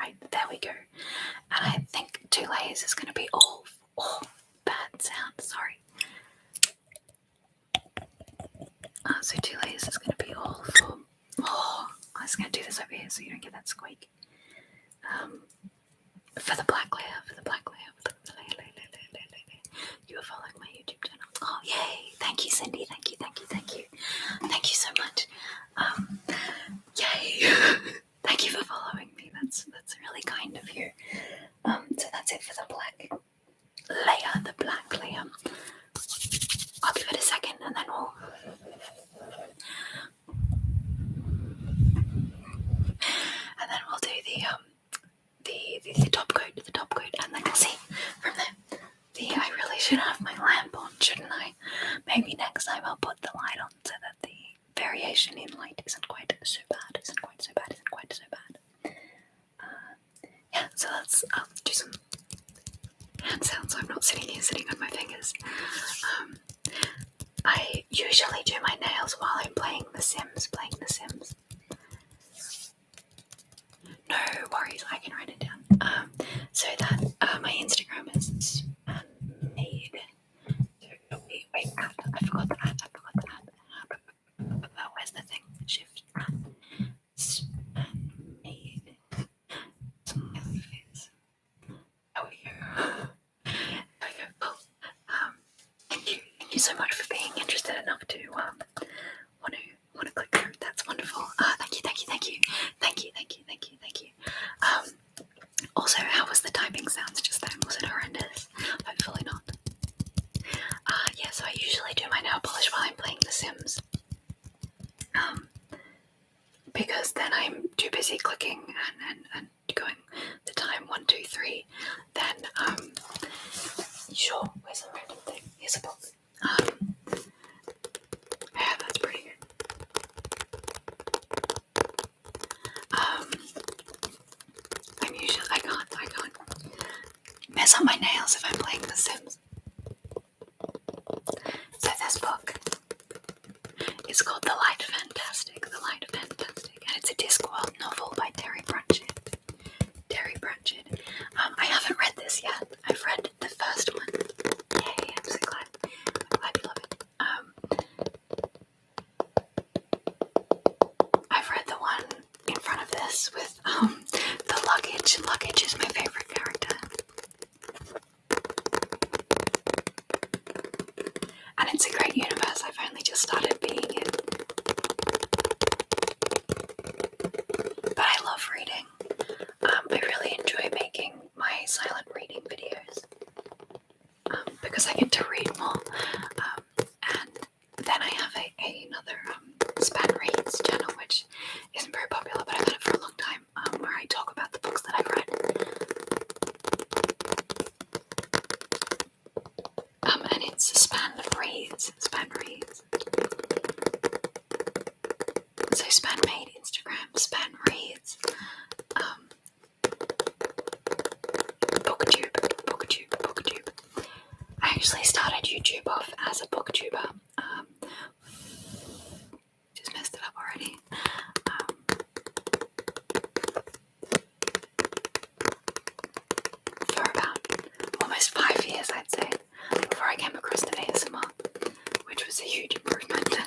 right, there we go. And I think 2 layers is going to be all. Oh, bad sound, sorry. So 2 layers is going to be all for. Oh, I was going to do this over here so you don't get that squeak. For the black layer. You are following my YouTube channel. Oh, yay! Thank you, Cindy. Thank you. Thank you so much. Yay! Thank you for following me. That's really kind of you. So that's it for the black layer. I'll give it a second and then we'll do the top coat, and then we'll see from there. I really should have my lamp on, shouldn't I? Maybe next time I'll put the light on so that the variation in light isn't quite so bad. So let's do some hand sounds so I'm not sitting on my fingers. I usually do my nails while I'm playing The Sims. No worries, I can write it down. So that my Instagram is made. Wait, I forgot the ad. Where's the thing? Shift. Made. Smiley face. There we go. Cool. Thank you so much for being interested enough to want to click through. That's wonderful. Thank you. Also, how was the typing sounds just then? Was it horrendous? Hopefully not. Yeah, so I usually do my nail polish while I'm playing The Sims. Because then I'm too busy clicking and going the time 1, 2, 3. Then sure, where's the random thing? Here's a book. Yeah, that's pretty good. I can't mess up my nails if I'm playing The Sims. So this book is called The Light Fantastic, and it's a Discworld novel by Terry Pratchett. I haven't read this yet. I've read the first one. Yay, I'm so glad. You love it. I've read the one in front of this with the luggage. Luggage is my favorite character. And it's a great universe. I've only just started being it. But I love reading. I really enjoy making my silent reading videos because I get to read more. And then I have another Span Reads channel, which isn't very popular, but I've had it for a long time, where I talk about the books that I've read. And it's Span Reads. So Span made Instagram, Span Reads. Booktube. I actually started YouTube off as a booktuber. Just messed it up already. For about almost 5 years, I'd say, before I came across the ASMR, which was a huge improvement.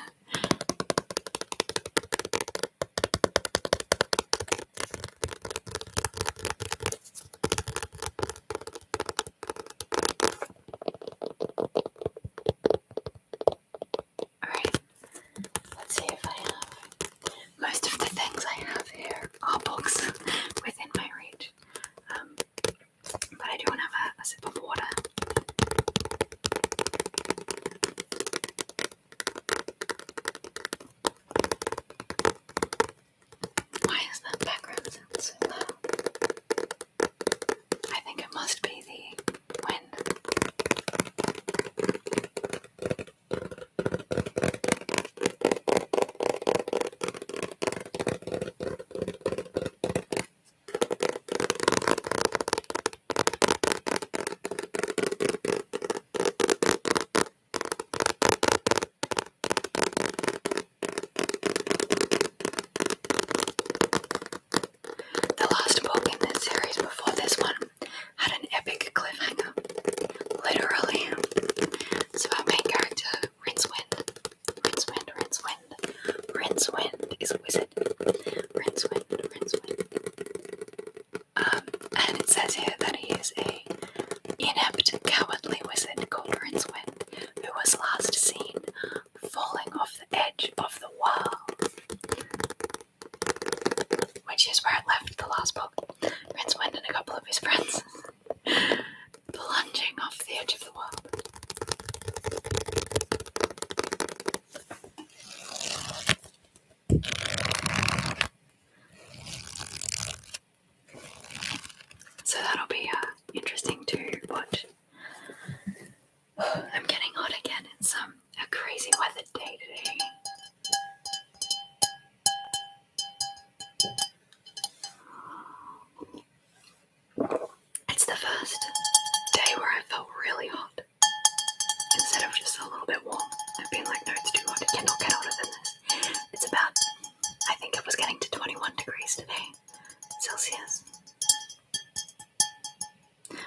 Celsius,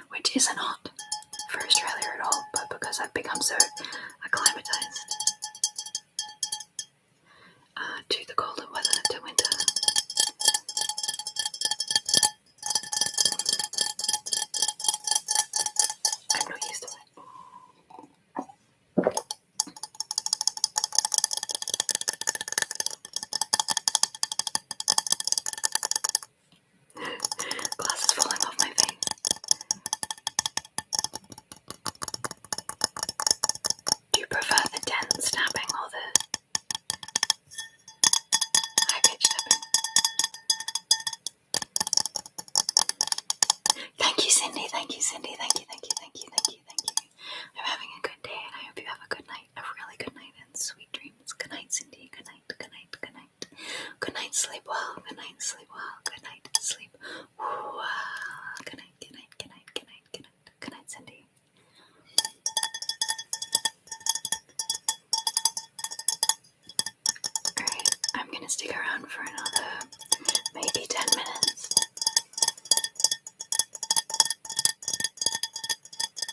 which isn't hot for Australia at all, but because I've become so acclimatized to the colder weather, to winter, I'm not used to it. Glass is falling off my face. Do you prefer the dense tapping or the high-pitched tapping? Thank you, Cindy. Thank you, Cindy. Thank you. I'm having a good day, and I hope you have a good night, a really good night, and sweet dreams. Good night, Cindy. Good night. Good night. Good night. Good night. Sleep well. Good night. Sleep well. Good night. Sleep well. Good night. Good night. Good night. Good night. Good night. Good night, Cindy. Alright, I'm gonna stick around for another maybe 10 minutes.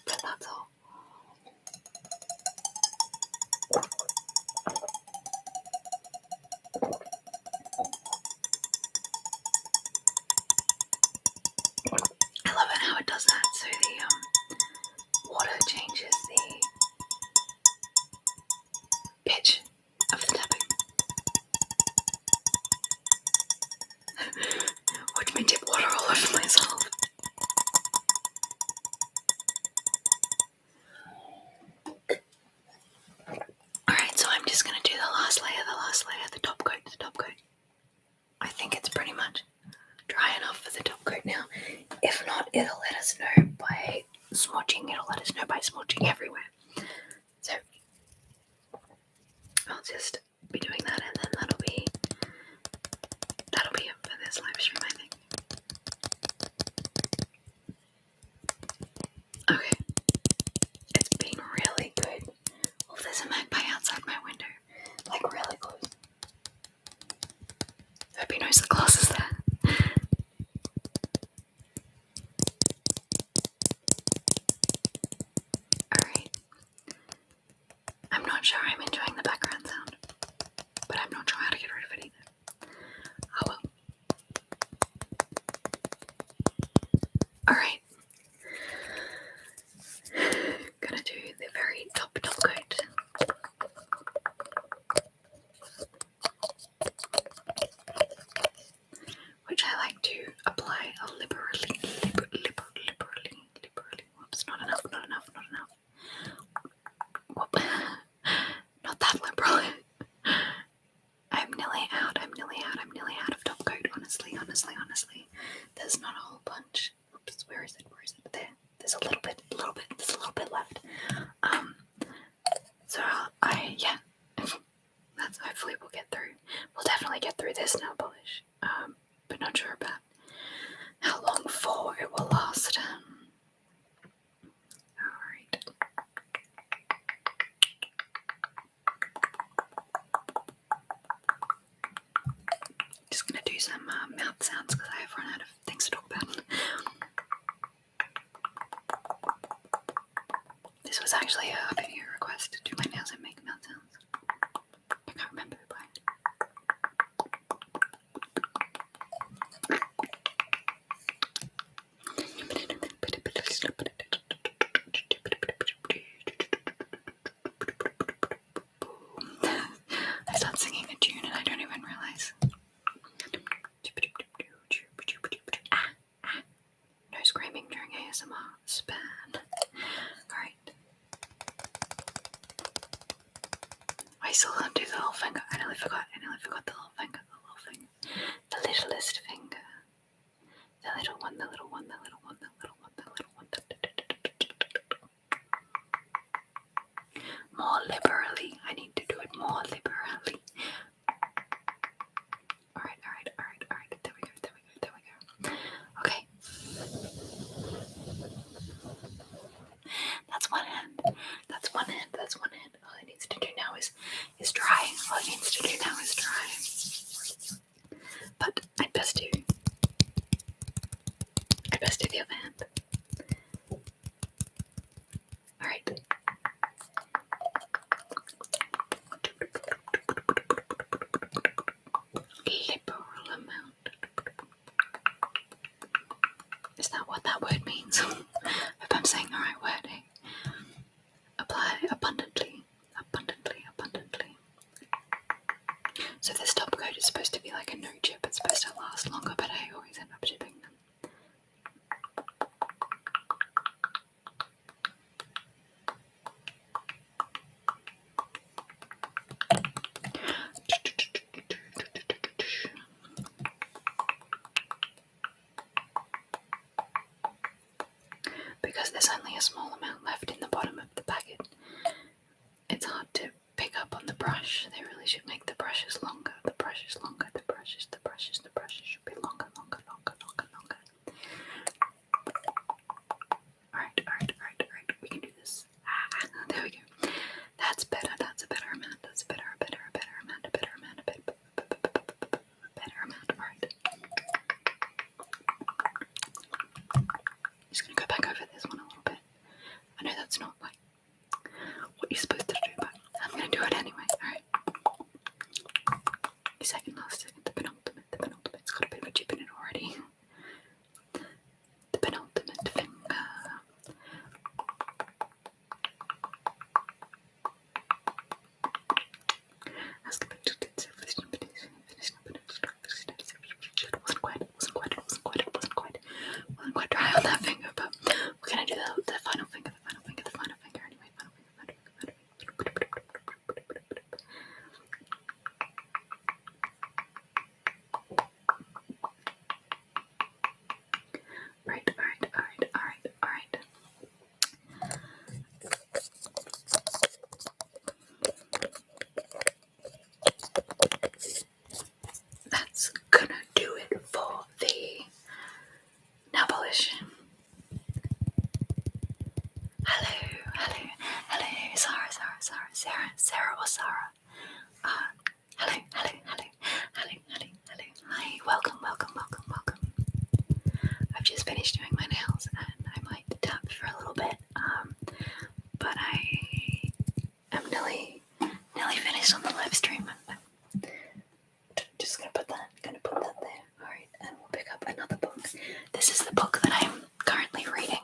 But that's all. I love it how it does that, so the water changes the pitch of the tapping. Watch me dip water all over myself. Alright, so I'm just going to do the last layer, the top coat. I think it's pretty much dry enough for the top coat now. If not, it'll let us know by smudging. Everywhere. So I'll just be doing that, and then that'll be it for this live stream, I think. Okay. It's been really good. Oh, there's a magpie outside my window. Like really close. Hope he knows the glass is there. Alright. I'm not sure I'm enjoying the background sound, but I'm not sure how to get rid of it either. Oh well. Alright. Gonna do the very top coat. Which I like to apply liberally. Whoops, not enough. Whoop. Not that liberal. I'm nearly out of top coat, honestly. There's not a whole bunch. Oops, where is it? There's a little bit left. So that's hopefully we'll get through. We'll definitely get through this nail polish. But not sure about how long for it will last. Alright. Just gonna do some mouth sounds because I have run out of things to talk about. This was actually a video request to do my nails and make mouth sounds. I can't remember who played. I start singing a tune and I don't even realize. No screaming during ASMR. Span. Alright. I still don't do the little finger. I nearly forgot the little finger. The littlest finger. The little one. More liberally. I need to do it more liberally. Alright. There we go. Okay. That's one hand. All it needs to do now is dry. But I'd best do best do the other hand. Alright. Liberal amount. Is that what that word means? Hope I'm saying the right word, eh? Apply abundantly. Abundantly, abundantly. So this top coat is supposed to be like a no chip. It's supposed to last longer, but I always end up chipping them. Because there's only a small amount left in the bottom of the packet, it's hard to pick up on the brush. They really should make the brushes longer. The brushes longer. The brushes should be longer. Alright. We can do this. There we go. That's better. That's a better amount. That's a better amount. Alright. Just gonna go back over this one a little bit. I know that's not like what you're supposed to do, but I'm gonna do it anyway. Alright. Second, the penultimate. It's got a bit of a chip in it already. The penultimate finger. Wasn't quite dry on that finger, but we're gonna do the final finger anyway. Alright. That's gonna do it for the nail polish. Hello, Sarah or Sarah. Hello. Hi, welcome. I've just finished doing my nails and I might tap for a little bit, but I am nearly finished on the live stream. I'm just gonna put that there. Alright, and we'll pick up another book. This is the book that I'm currently reading.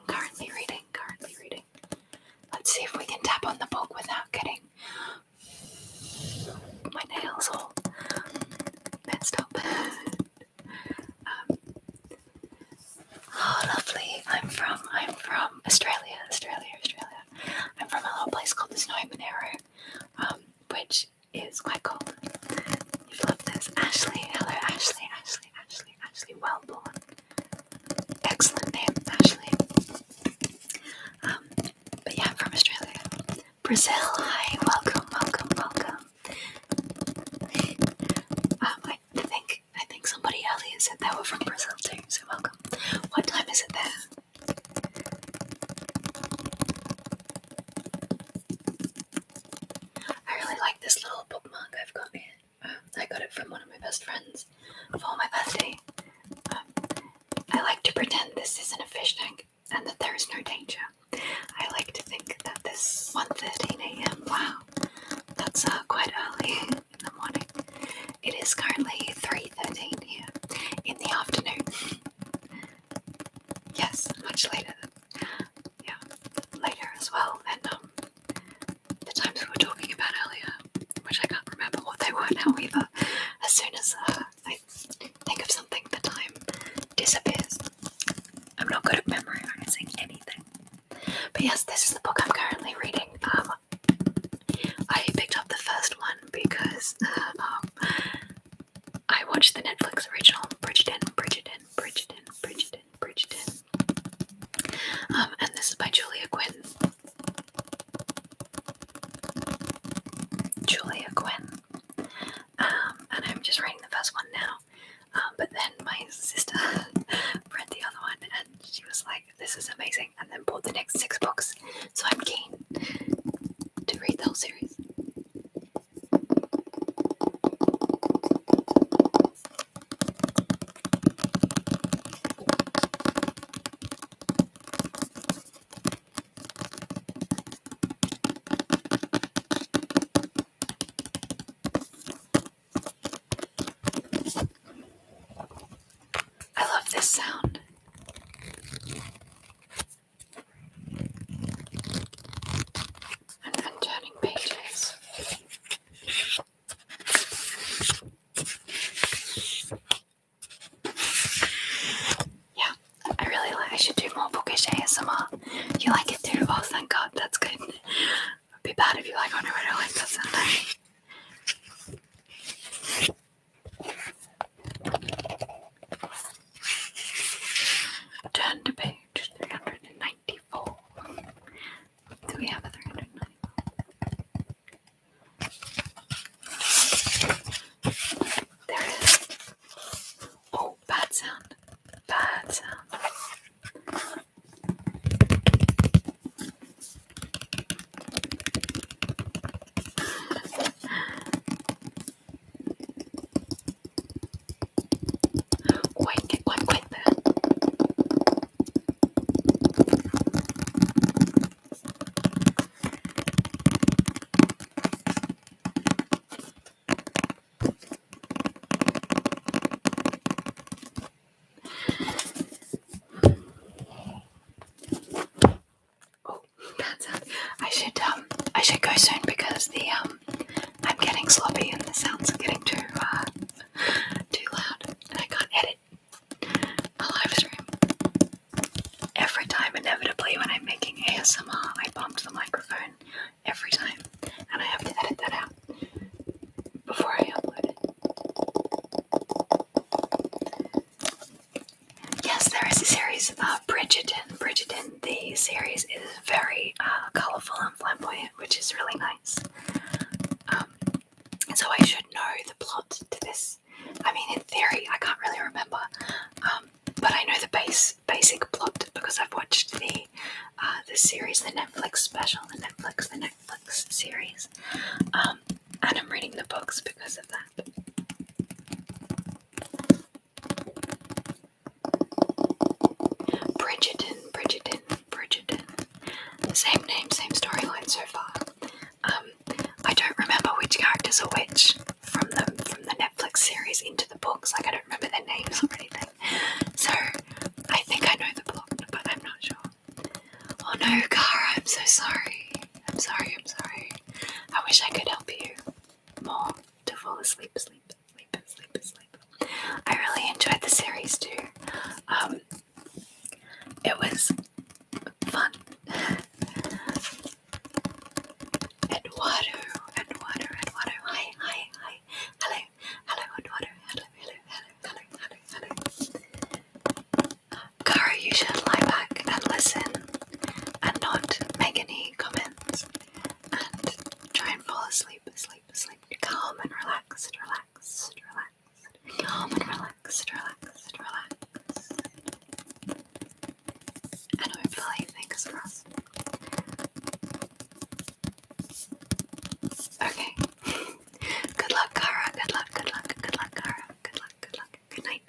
Let's see if we can tap on the book without getting my nails all messed up. Oh, lovely. I'm from Australia. I'm from a little place called the Snowy Monero, which is quite cool. You've loved this. Ashley. Hello, Ashley. Well born. Excellent name, Ashley. But yeah, I'm from Australia. Brazil. Hi. Welcome. I think somebody earlier said they were from Brazil too, so welcome. What time is it there? I really like this little bookmark I've got here. I got it from one of my best friends for my birthday. I like to pretend this isn't a fish tank and that there is no danger. I like to think that this 1:13 a.m. Wow, that's quite early in the morning. It is currently 3:13 here in the afternoon. Yes, much later. Yeah, later as well than the times we were talking about earlier, which I can't remember what they were now either. As soon as I think of something, the time disappears. I'm not good at memorizing anything. But yes, this is the book I'm currently reading. I picked up the first one because I watched the Netflix original Bridgerton. And this is by Julia Quinn. And I'm just reading the first one now. But then my sister read the other one and she was like, this is amazing, and then bought the next 6 books. So I'm keen Turn to page 394. Do we have a 394? There it is. Oh, bad sound. Bad sound. Wait there. Oh, bad sound. I should go soon because I'm getting sloppy and the sounds are getting too loud and I can't edit a live stream. Every time, inevitably, when I'm making ASMR, I bump the microphone every time, and I have to edit that out before I upload it. Yes, there is a series, Bridgerton. Bridgerton, the series is very colourful and flamboyant, which is really nice. So I should know the plot to this. I mean, in theory, I can't really remember, but I know the basic plot because I've watched the series, the Netflix special, the Netflix series, and I'm reading the books because of that. Bridgerton. Same name, same storyline so far. I don't remember which characters are which from the Netflix series into the books. Like, I don't remember their names or anything. So I think I know the plot, but I'm not sure. Oh no, Cara, I'm so sorry. I'm sorry. I wish I could help you more to fall asleep. I really enjoyed the series too. It was fun. Eduardo. Hi. Hello, Eduardo. Hello. Cara, you should lie back and listen and not make any comments and try and fall asleep. Calm and relaxed. Calm and relaxed. And hopefully, fingers crossed. Okay. Good luck, Cara. Good luck, Cara. Good night.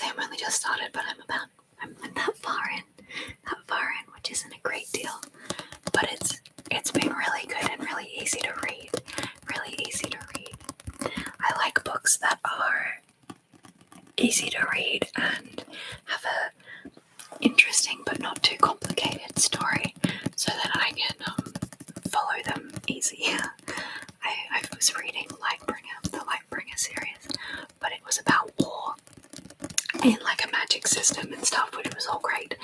I'm only just started, but I'm that far in, which isn't a great deal, but it's been really good and really easy to read. I like books that are easy to read and have a interesting but not too complicated story, so that I can follow them easy. I was reading the Lightbringer series, but it was about war in like a magic system and stuff, which was all great.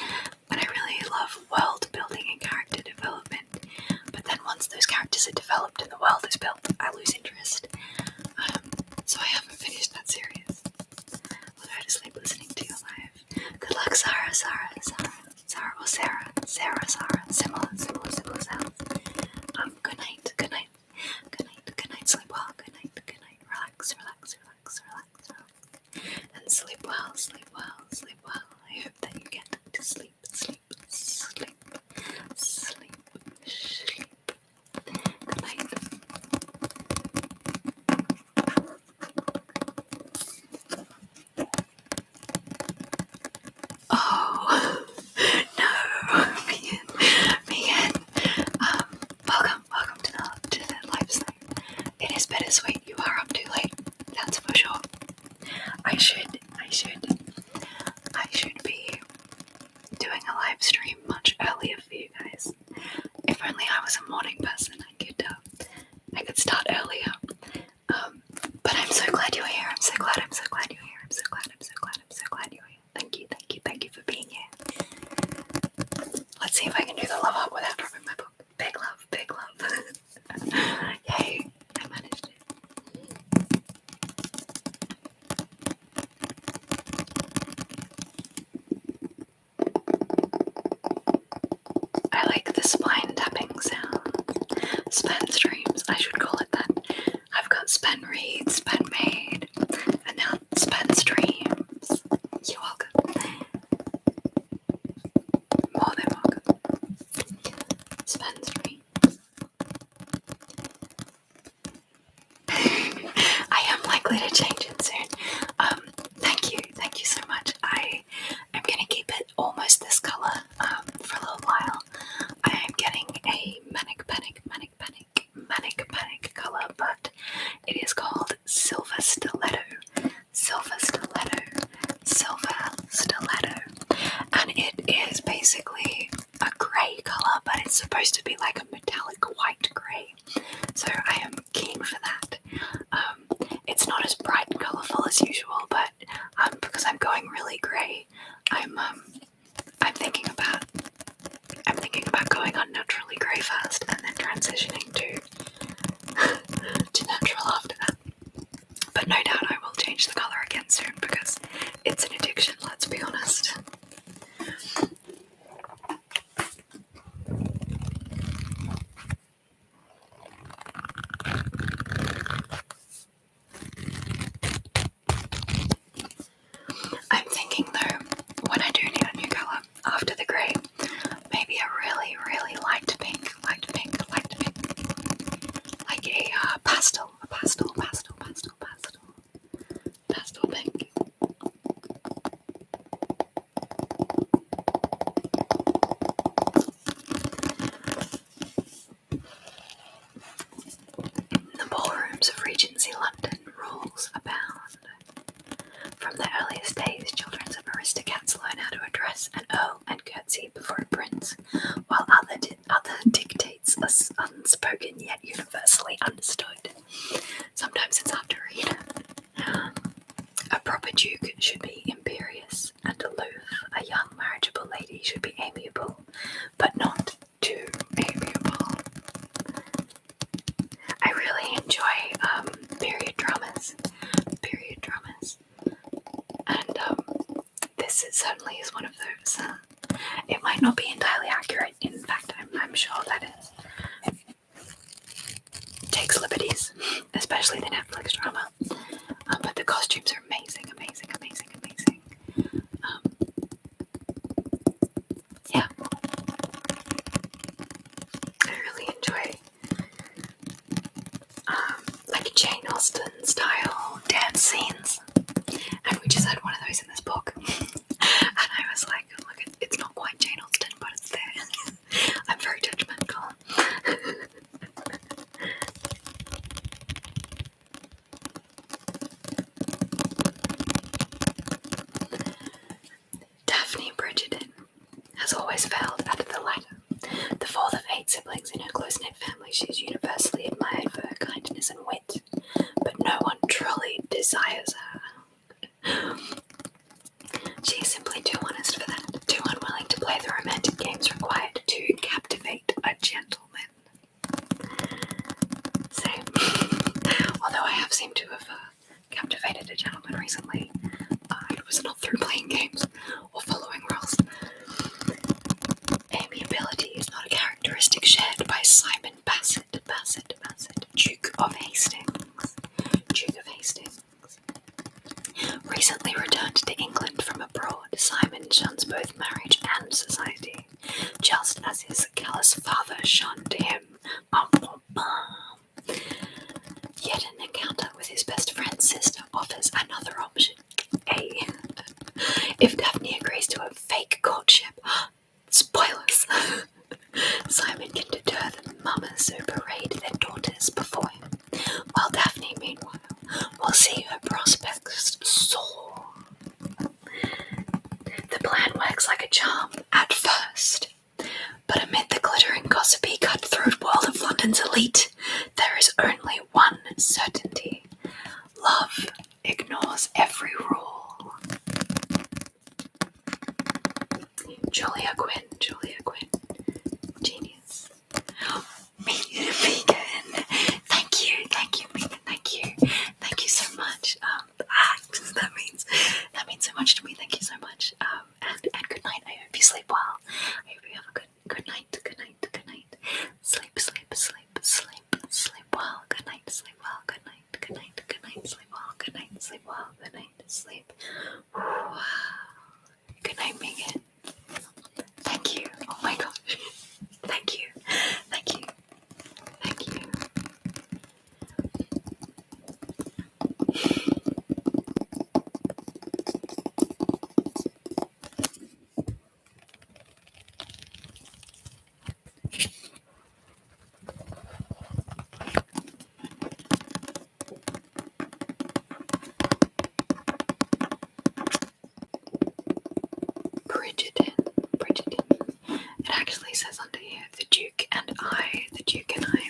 And I really love world building and character development. But then once those characters are developed and the world is built, I lose interest. So I haven't finished that series. I'll go to sleep listening to you live. Good luck, Sarah. Similar sounds. Good night. Sleep well. Good night. Relax. And sleep well. I hope that you get to sleep. Good night. Oh no, Megan. Welcome to the live stream. It is bittersweet. You are up too late. That's for sure. I should be doing a live stream much earlier for you guys. If only I was a morning person, I could start earlier. But I'm so glad you're here. I'm so glad you're here. Thank you for being here. Let's see if I can do the love up without dropping my book. Big love, big love. Yay, I managed it. I like the spine tapping sound. Span streams, I should call it that. I've got span read, span made, and now span streams. You're welcome. More than welcome. Span streams. I am likely to change it soon. Thank you so much. I am gonna keep it almost this color for a little while. I am getting a manic panic color, but it is called Silver Stiletto, and it is basically a grey color, but it's supposed to be like a metallic white grey. So I am keen for that. It's not as bright and colourful as usual, but because I'm going really grey, I'm thinking about going unnaturally grey first and then transitioning to natural after that. But no doubt I will change the colour again soon because it's an addiction, let's be honest. I'm thinking though, when I do need a new colour after the grey, maybe a really, really light pink, like a pastel pink. The ballrooms of Regency London rules abound. From the earliest days, children of aristocrats learn how to address an earl and curtsy before a prince, while other dictates are unspoken yet universally understood. Sometimes it's hard to read. A proper duke should be imperious and aloof. A young marriageable lady should be amiable, but not too amiable. I really enjoy period dramas, and this certainly is one of those. It might not be entirely accurate. In fact, I'm sure that it takes liberties, especially the Netflix drama. But the costumes are amazing. Yeah, I really enjoy like Jane Austen style dance scenes, and we just had one of those in this book. And I was like, look, it's not quite Jane Austen, but it's there. I'm very judgmental. Daphne Bridgerton has always failed at the latter. The fourth of 8 siblings in her close-knit family, she is universally admired for her kindness and wit, but no one truly desires her. She is simply too honest for that, too unwilling to play the romantic games required to captivate a gentleman. Same. Although I have seemed to have captivated a gentleman recently, it was not through playing games or following rules. Amiability is not a characteristic shared by Simon Bassett, Duke of Hastings. Recently returned to England from abroad, Simon shuns both marriage and society, just as his callous father shunned him. Yet an encounter with his best friend's sister offers another option. If Daphne agrees to a fake courtship, spoilers, Simon can deter the mamas who parade their daughters before him, while Daphne, meanwhile, will see her prospects soar. The plan works like a charm at first, but amid the glittering, gossipy, cutthroat world of London's elite, there is only one certainty. Love ignores every rule. Julia Quinn. well. I hope you have a good night. Good night. Good night. Sleep, sleep, sleep, sleep, sleep well. Good night. Sleep well. Good night. Good night. Good night. Sleep well. Good night. Sleep well. Good night. Sleep. Good night, Megan. Thank you. Oh my gosh. Thank you. Thank you. Thank you. Bridgerton. It actually says under here, the Duke and I,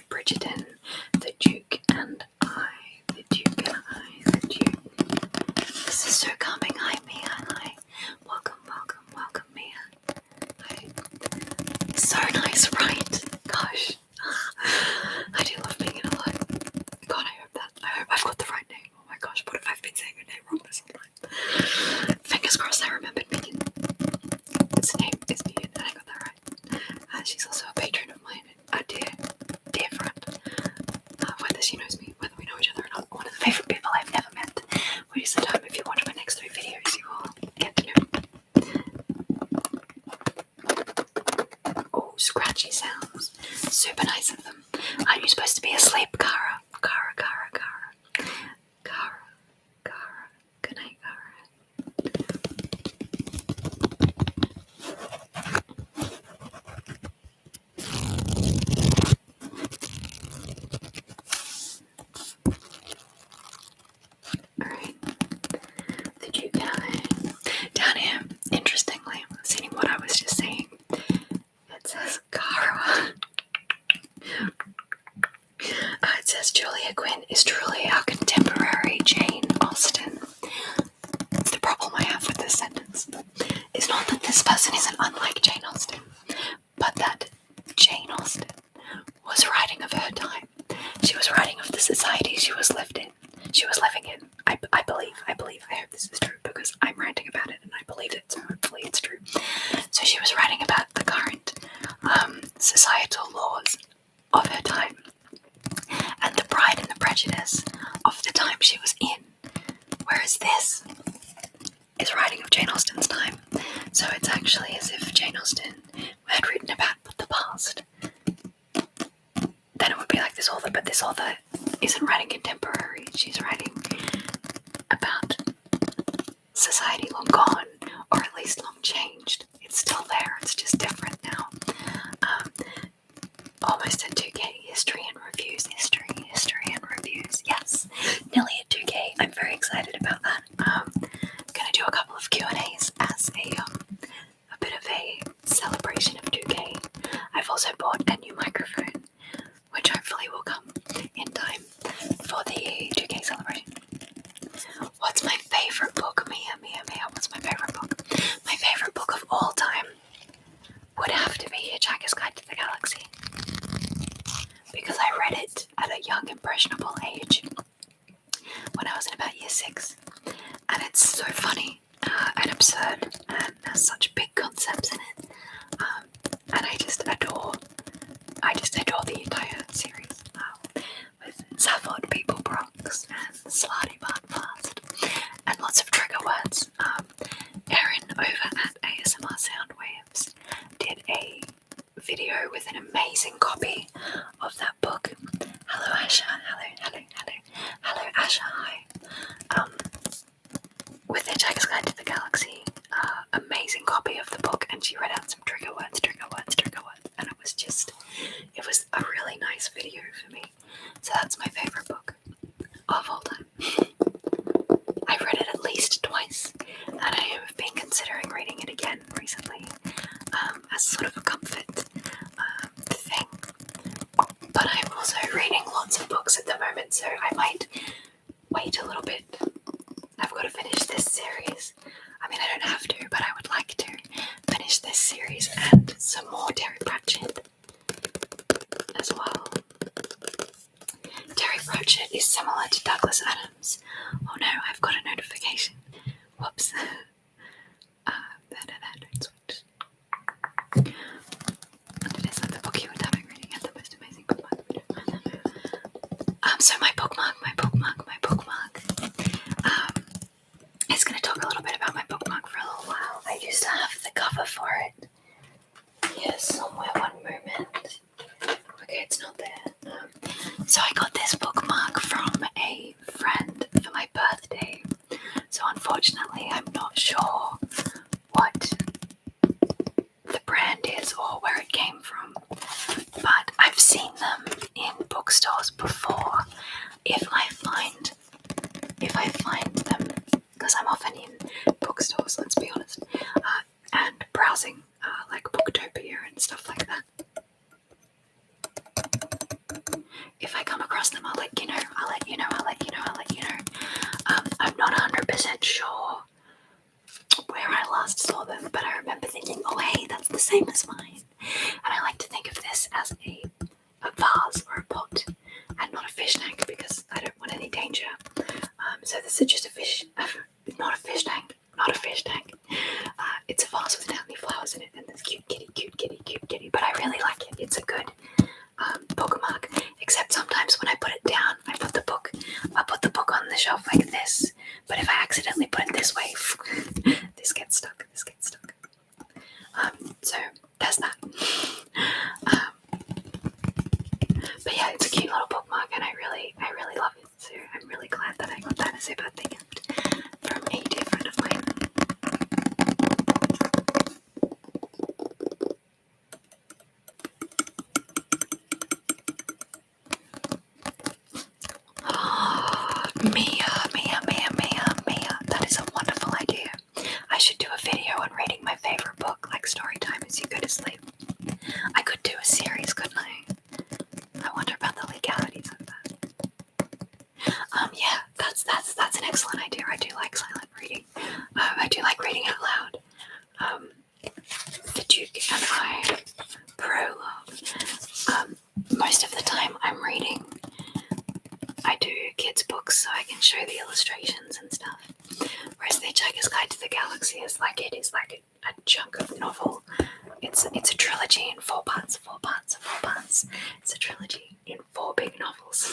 Bridgerton, the Duke and I, the Duke and I, the Duke. This is so calming. Hi, Mia. Hi. Welcome, Mia. Hi. It's so nice, right? Gosh. I do love Megan a lot. God, I hope I've got the right name. Oh my gosh, what if I've been saying her name wrong this whole time? Fingers crossed I remembered Megan. Its name is Megan, and I got that right. She's also a patron of mine, a dear friend. Whether she knows me, whether we know each other or not, one of the favourite people I've ever met. Waste the time if you watch my next 3 videos, you will get to know me. Oh, scratchy sounds. Super nice of them. Aren't you supposed to be asleep, Cara? Cara. Good night, Cara. Alright. The Duke and I. Down here, interestingly, seeing what I was just saying, it says Cara. It says Julia Quinn is truly our contemporary Jane Austen. The problem I have with this sentence is not that this person isn't unlike Jane Austen, but that Jane Austen was writing of her time. She was writing of the society she was living in. I believe, I hope this is true because I'm writing about it and I believe it, so hopefully it's true. So she was writing about the current societal laws of her time and the Pride and the Prejudice of the time she was in, whereas this is writing of Jane Austen's time. So it's actually as if Jane Austen had written about the past. Then it would be like this author, but this author isn't writing contemporary. She's writing about society long gone, or at least long changed. It's still there, it's just different now. Almost at 2K, history and reviews. Yes, nearly at 2K. I'm very excited about that. Gonna do a couple of Q&As as a bit of a celebration of 2K. I've also bought a new microphone, which hopefully will come in time for the 2K celebration. What's my favourite book? Mia, what's my favourite book? My favourite book of all time would have to be Hitchhiker's Guide to the Galaxy, because I read it at a young, impressionable age when I was in about year 6, and it's so funny and absurd and has such big concepts in it, and I just adore the entire series, with Safford People Bronx and Slarty Bart Fast, and lots of trigger words. Erin over at ASMR Soundwaves did a video with an amazing copy of that book. Hello Asha, hello Asha, hi. With Hitchhiker's Guide to the Galaxy, amazing copy of the book, and she read out some trigger words, and it was a really nice video for me. So that's my favourite book of all time. I've read it at least twice, and I have been considering reading it again recently, as sort of a comfort thing. But I'm also reading lots of books at the moment, so I might wait a little bit. I've got to finish this series. I mean, I don't have to, but I would like to finish this series and some more Terry Pratchett as well. Terry Pratchett is similar to Douglas Adams. Oh no, I've got a notification. Whoops. Don't switch. So my bookmark is going to talk a little bit about my bookmark for a little while. I used to have the cover for it. Yes, somewhere, one moment. Okay, it's not there. So I got this bookmark from a friend for my birthday. So unfortunately, I'm not sure what the brand is or where it came from, but I've seen them in bookstores before. If I find them, because I'm often in bookstores, let's be honest, and browsing like Booktopia and stuff like that. If I come across them, I'll let you know. I'm not 100% sure where I last saw them, but I remember thinking, oh hey, that's the same as mine. And I like to think of this as a vase or a pot and not a fish tank because I don't want any danger. So this is just a fish, not a fish tank. It's a vase with tiny flowers in it and there's cute kitty. But I really like it. It's a good bookmark, except sometimes when I put it down, I put the book on the shelf like this, but if I accidentally put it this way, this gets stuck. So there's that. But yeah, it's a cute little bookmark and I really love it, so I'm really glad that I got that as a birthday gift from a dear friend of mine. Mia. That is a wonderful idea. I should do a video on reading my favorite book, like story time as you go to sleep. I could do a series, couldn't I? I wonder about the legalities of that. Yeah, that's an excellent idea. I do like silent reading. I do like reading out loud. The Duke and I prologue. Most of the time I'm reading. I do kids' books so I can show the illustrations and stuff. Whereas The Hitchhiker's Guide to the Galaxy is like a chunk of novel. It's a trilogy in 4 parts. It's a trilogy in 4 big novels.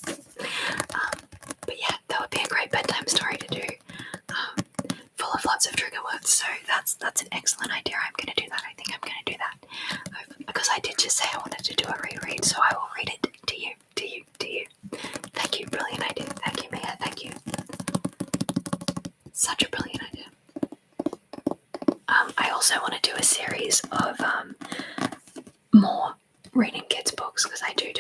But yeah, that would be a great bedtime story to do. Full of lots of trigger words. So that's an excellent idea. I'm going to do that. I think I'm going to do that. Because I did just say I wanted to do a reread, so I will read it to you. Thank you, brilliant idea. Thank you, Mia. Thank you. Such a brilliant idea. I also want to do a series of more reading kids' books because I did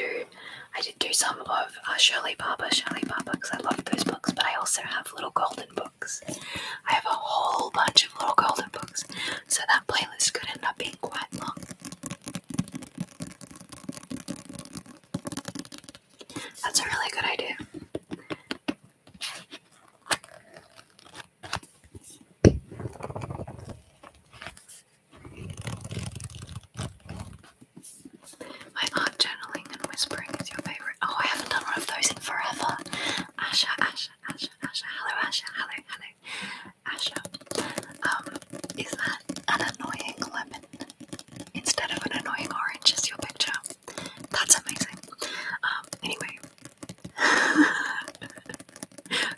do some of Shirley Barber because I love those books, but I also have little golden books. I have a whole bunch of little golden books, so that playlist could end up being quite long. That's a really good idea. My art journaling and whispering is your favorite. Oh, I haven't done one of those in forever. Asha. Hello, Asha. Hello. Asha. Is that an annoying lemon instead of an annoying orange as your picture? That's amazing. Anyway.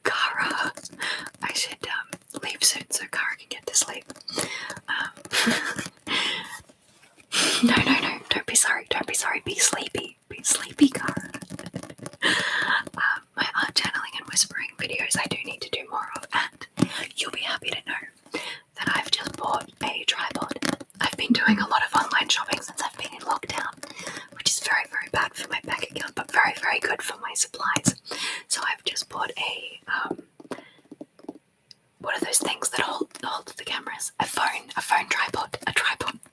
Kara. I should leave soon so Kara can get to sleep. No. Don't be sorry. Be sleepy, Kara. My art channeling and whispering videos I do need to do more of, and you'll be happy to know that I've just bought a tripod. I've been doing a lot of online shopping since I've been in lockdown, which is very, very bad for my bank account, but very, very good for my supplies. So I've just bought a what are those things that hold the cameras? A phone tripod,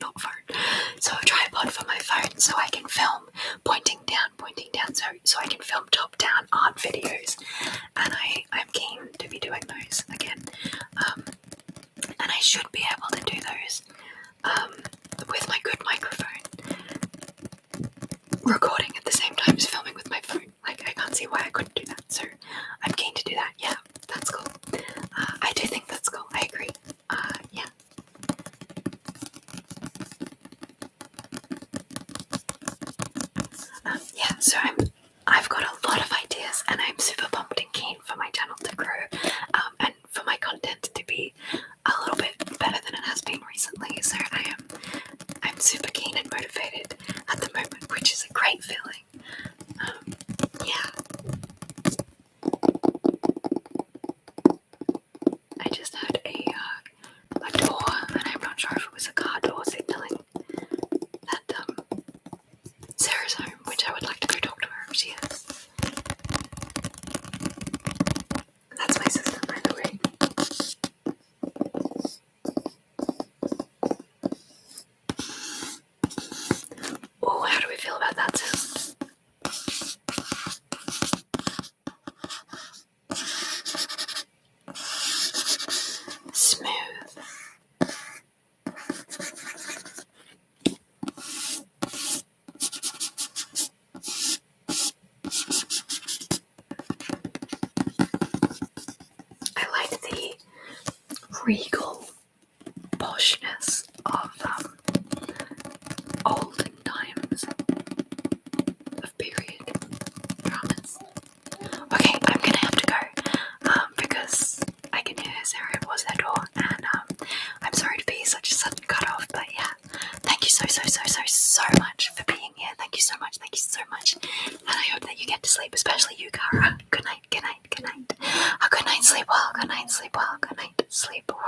not phone. So a tripod for my phone so I can film pointing down, so I can film top-down art videos, and I'm keen to be doing those again. And I should be able to do those with my good microphone, recording at the same time as filming with my phone. Like, I can't see why I couldn't do that, so I'm keen to do that. Yeah, that's cool. I do think that's cool. I agree. Yeah. Yeah, so I've got a lot of ideas super keen and motivated at the moment, which is a great feeling. Yeah. I just had a door, and I'm not sure if it was a car door signaling that Sarah's home, which I would like to go talk to her if she is. That's my sister, by the way. Oh, how do we feel about that sound? Smooth. I like the regal poshness of olden times of period dramas. Okay, I'm gonna have to go because I can hear Sarah was their door, and I'm sorry to be such a sudden cut off, but yeah, thank you so much for being here. Thank you so much, and I hope that you get to sleep, especially you, Kara. Good night, sleep well, good night, sleep well, good night, sleep well.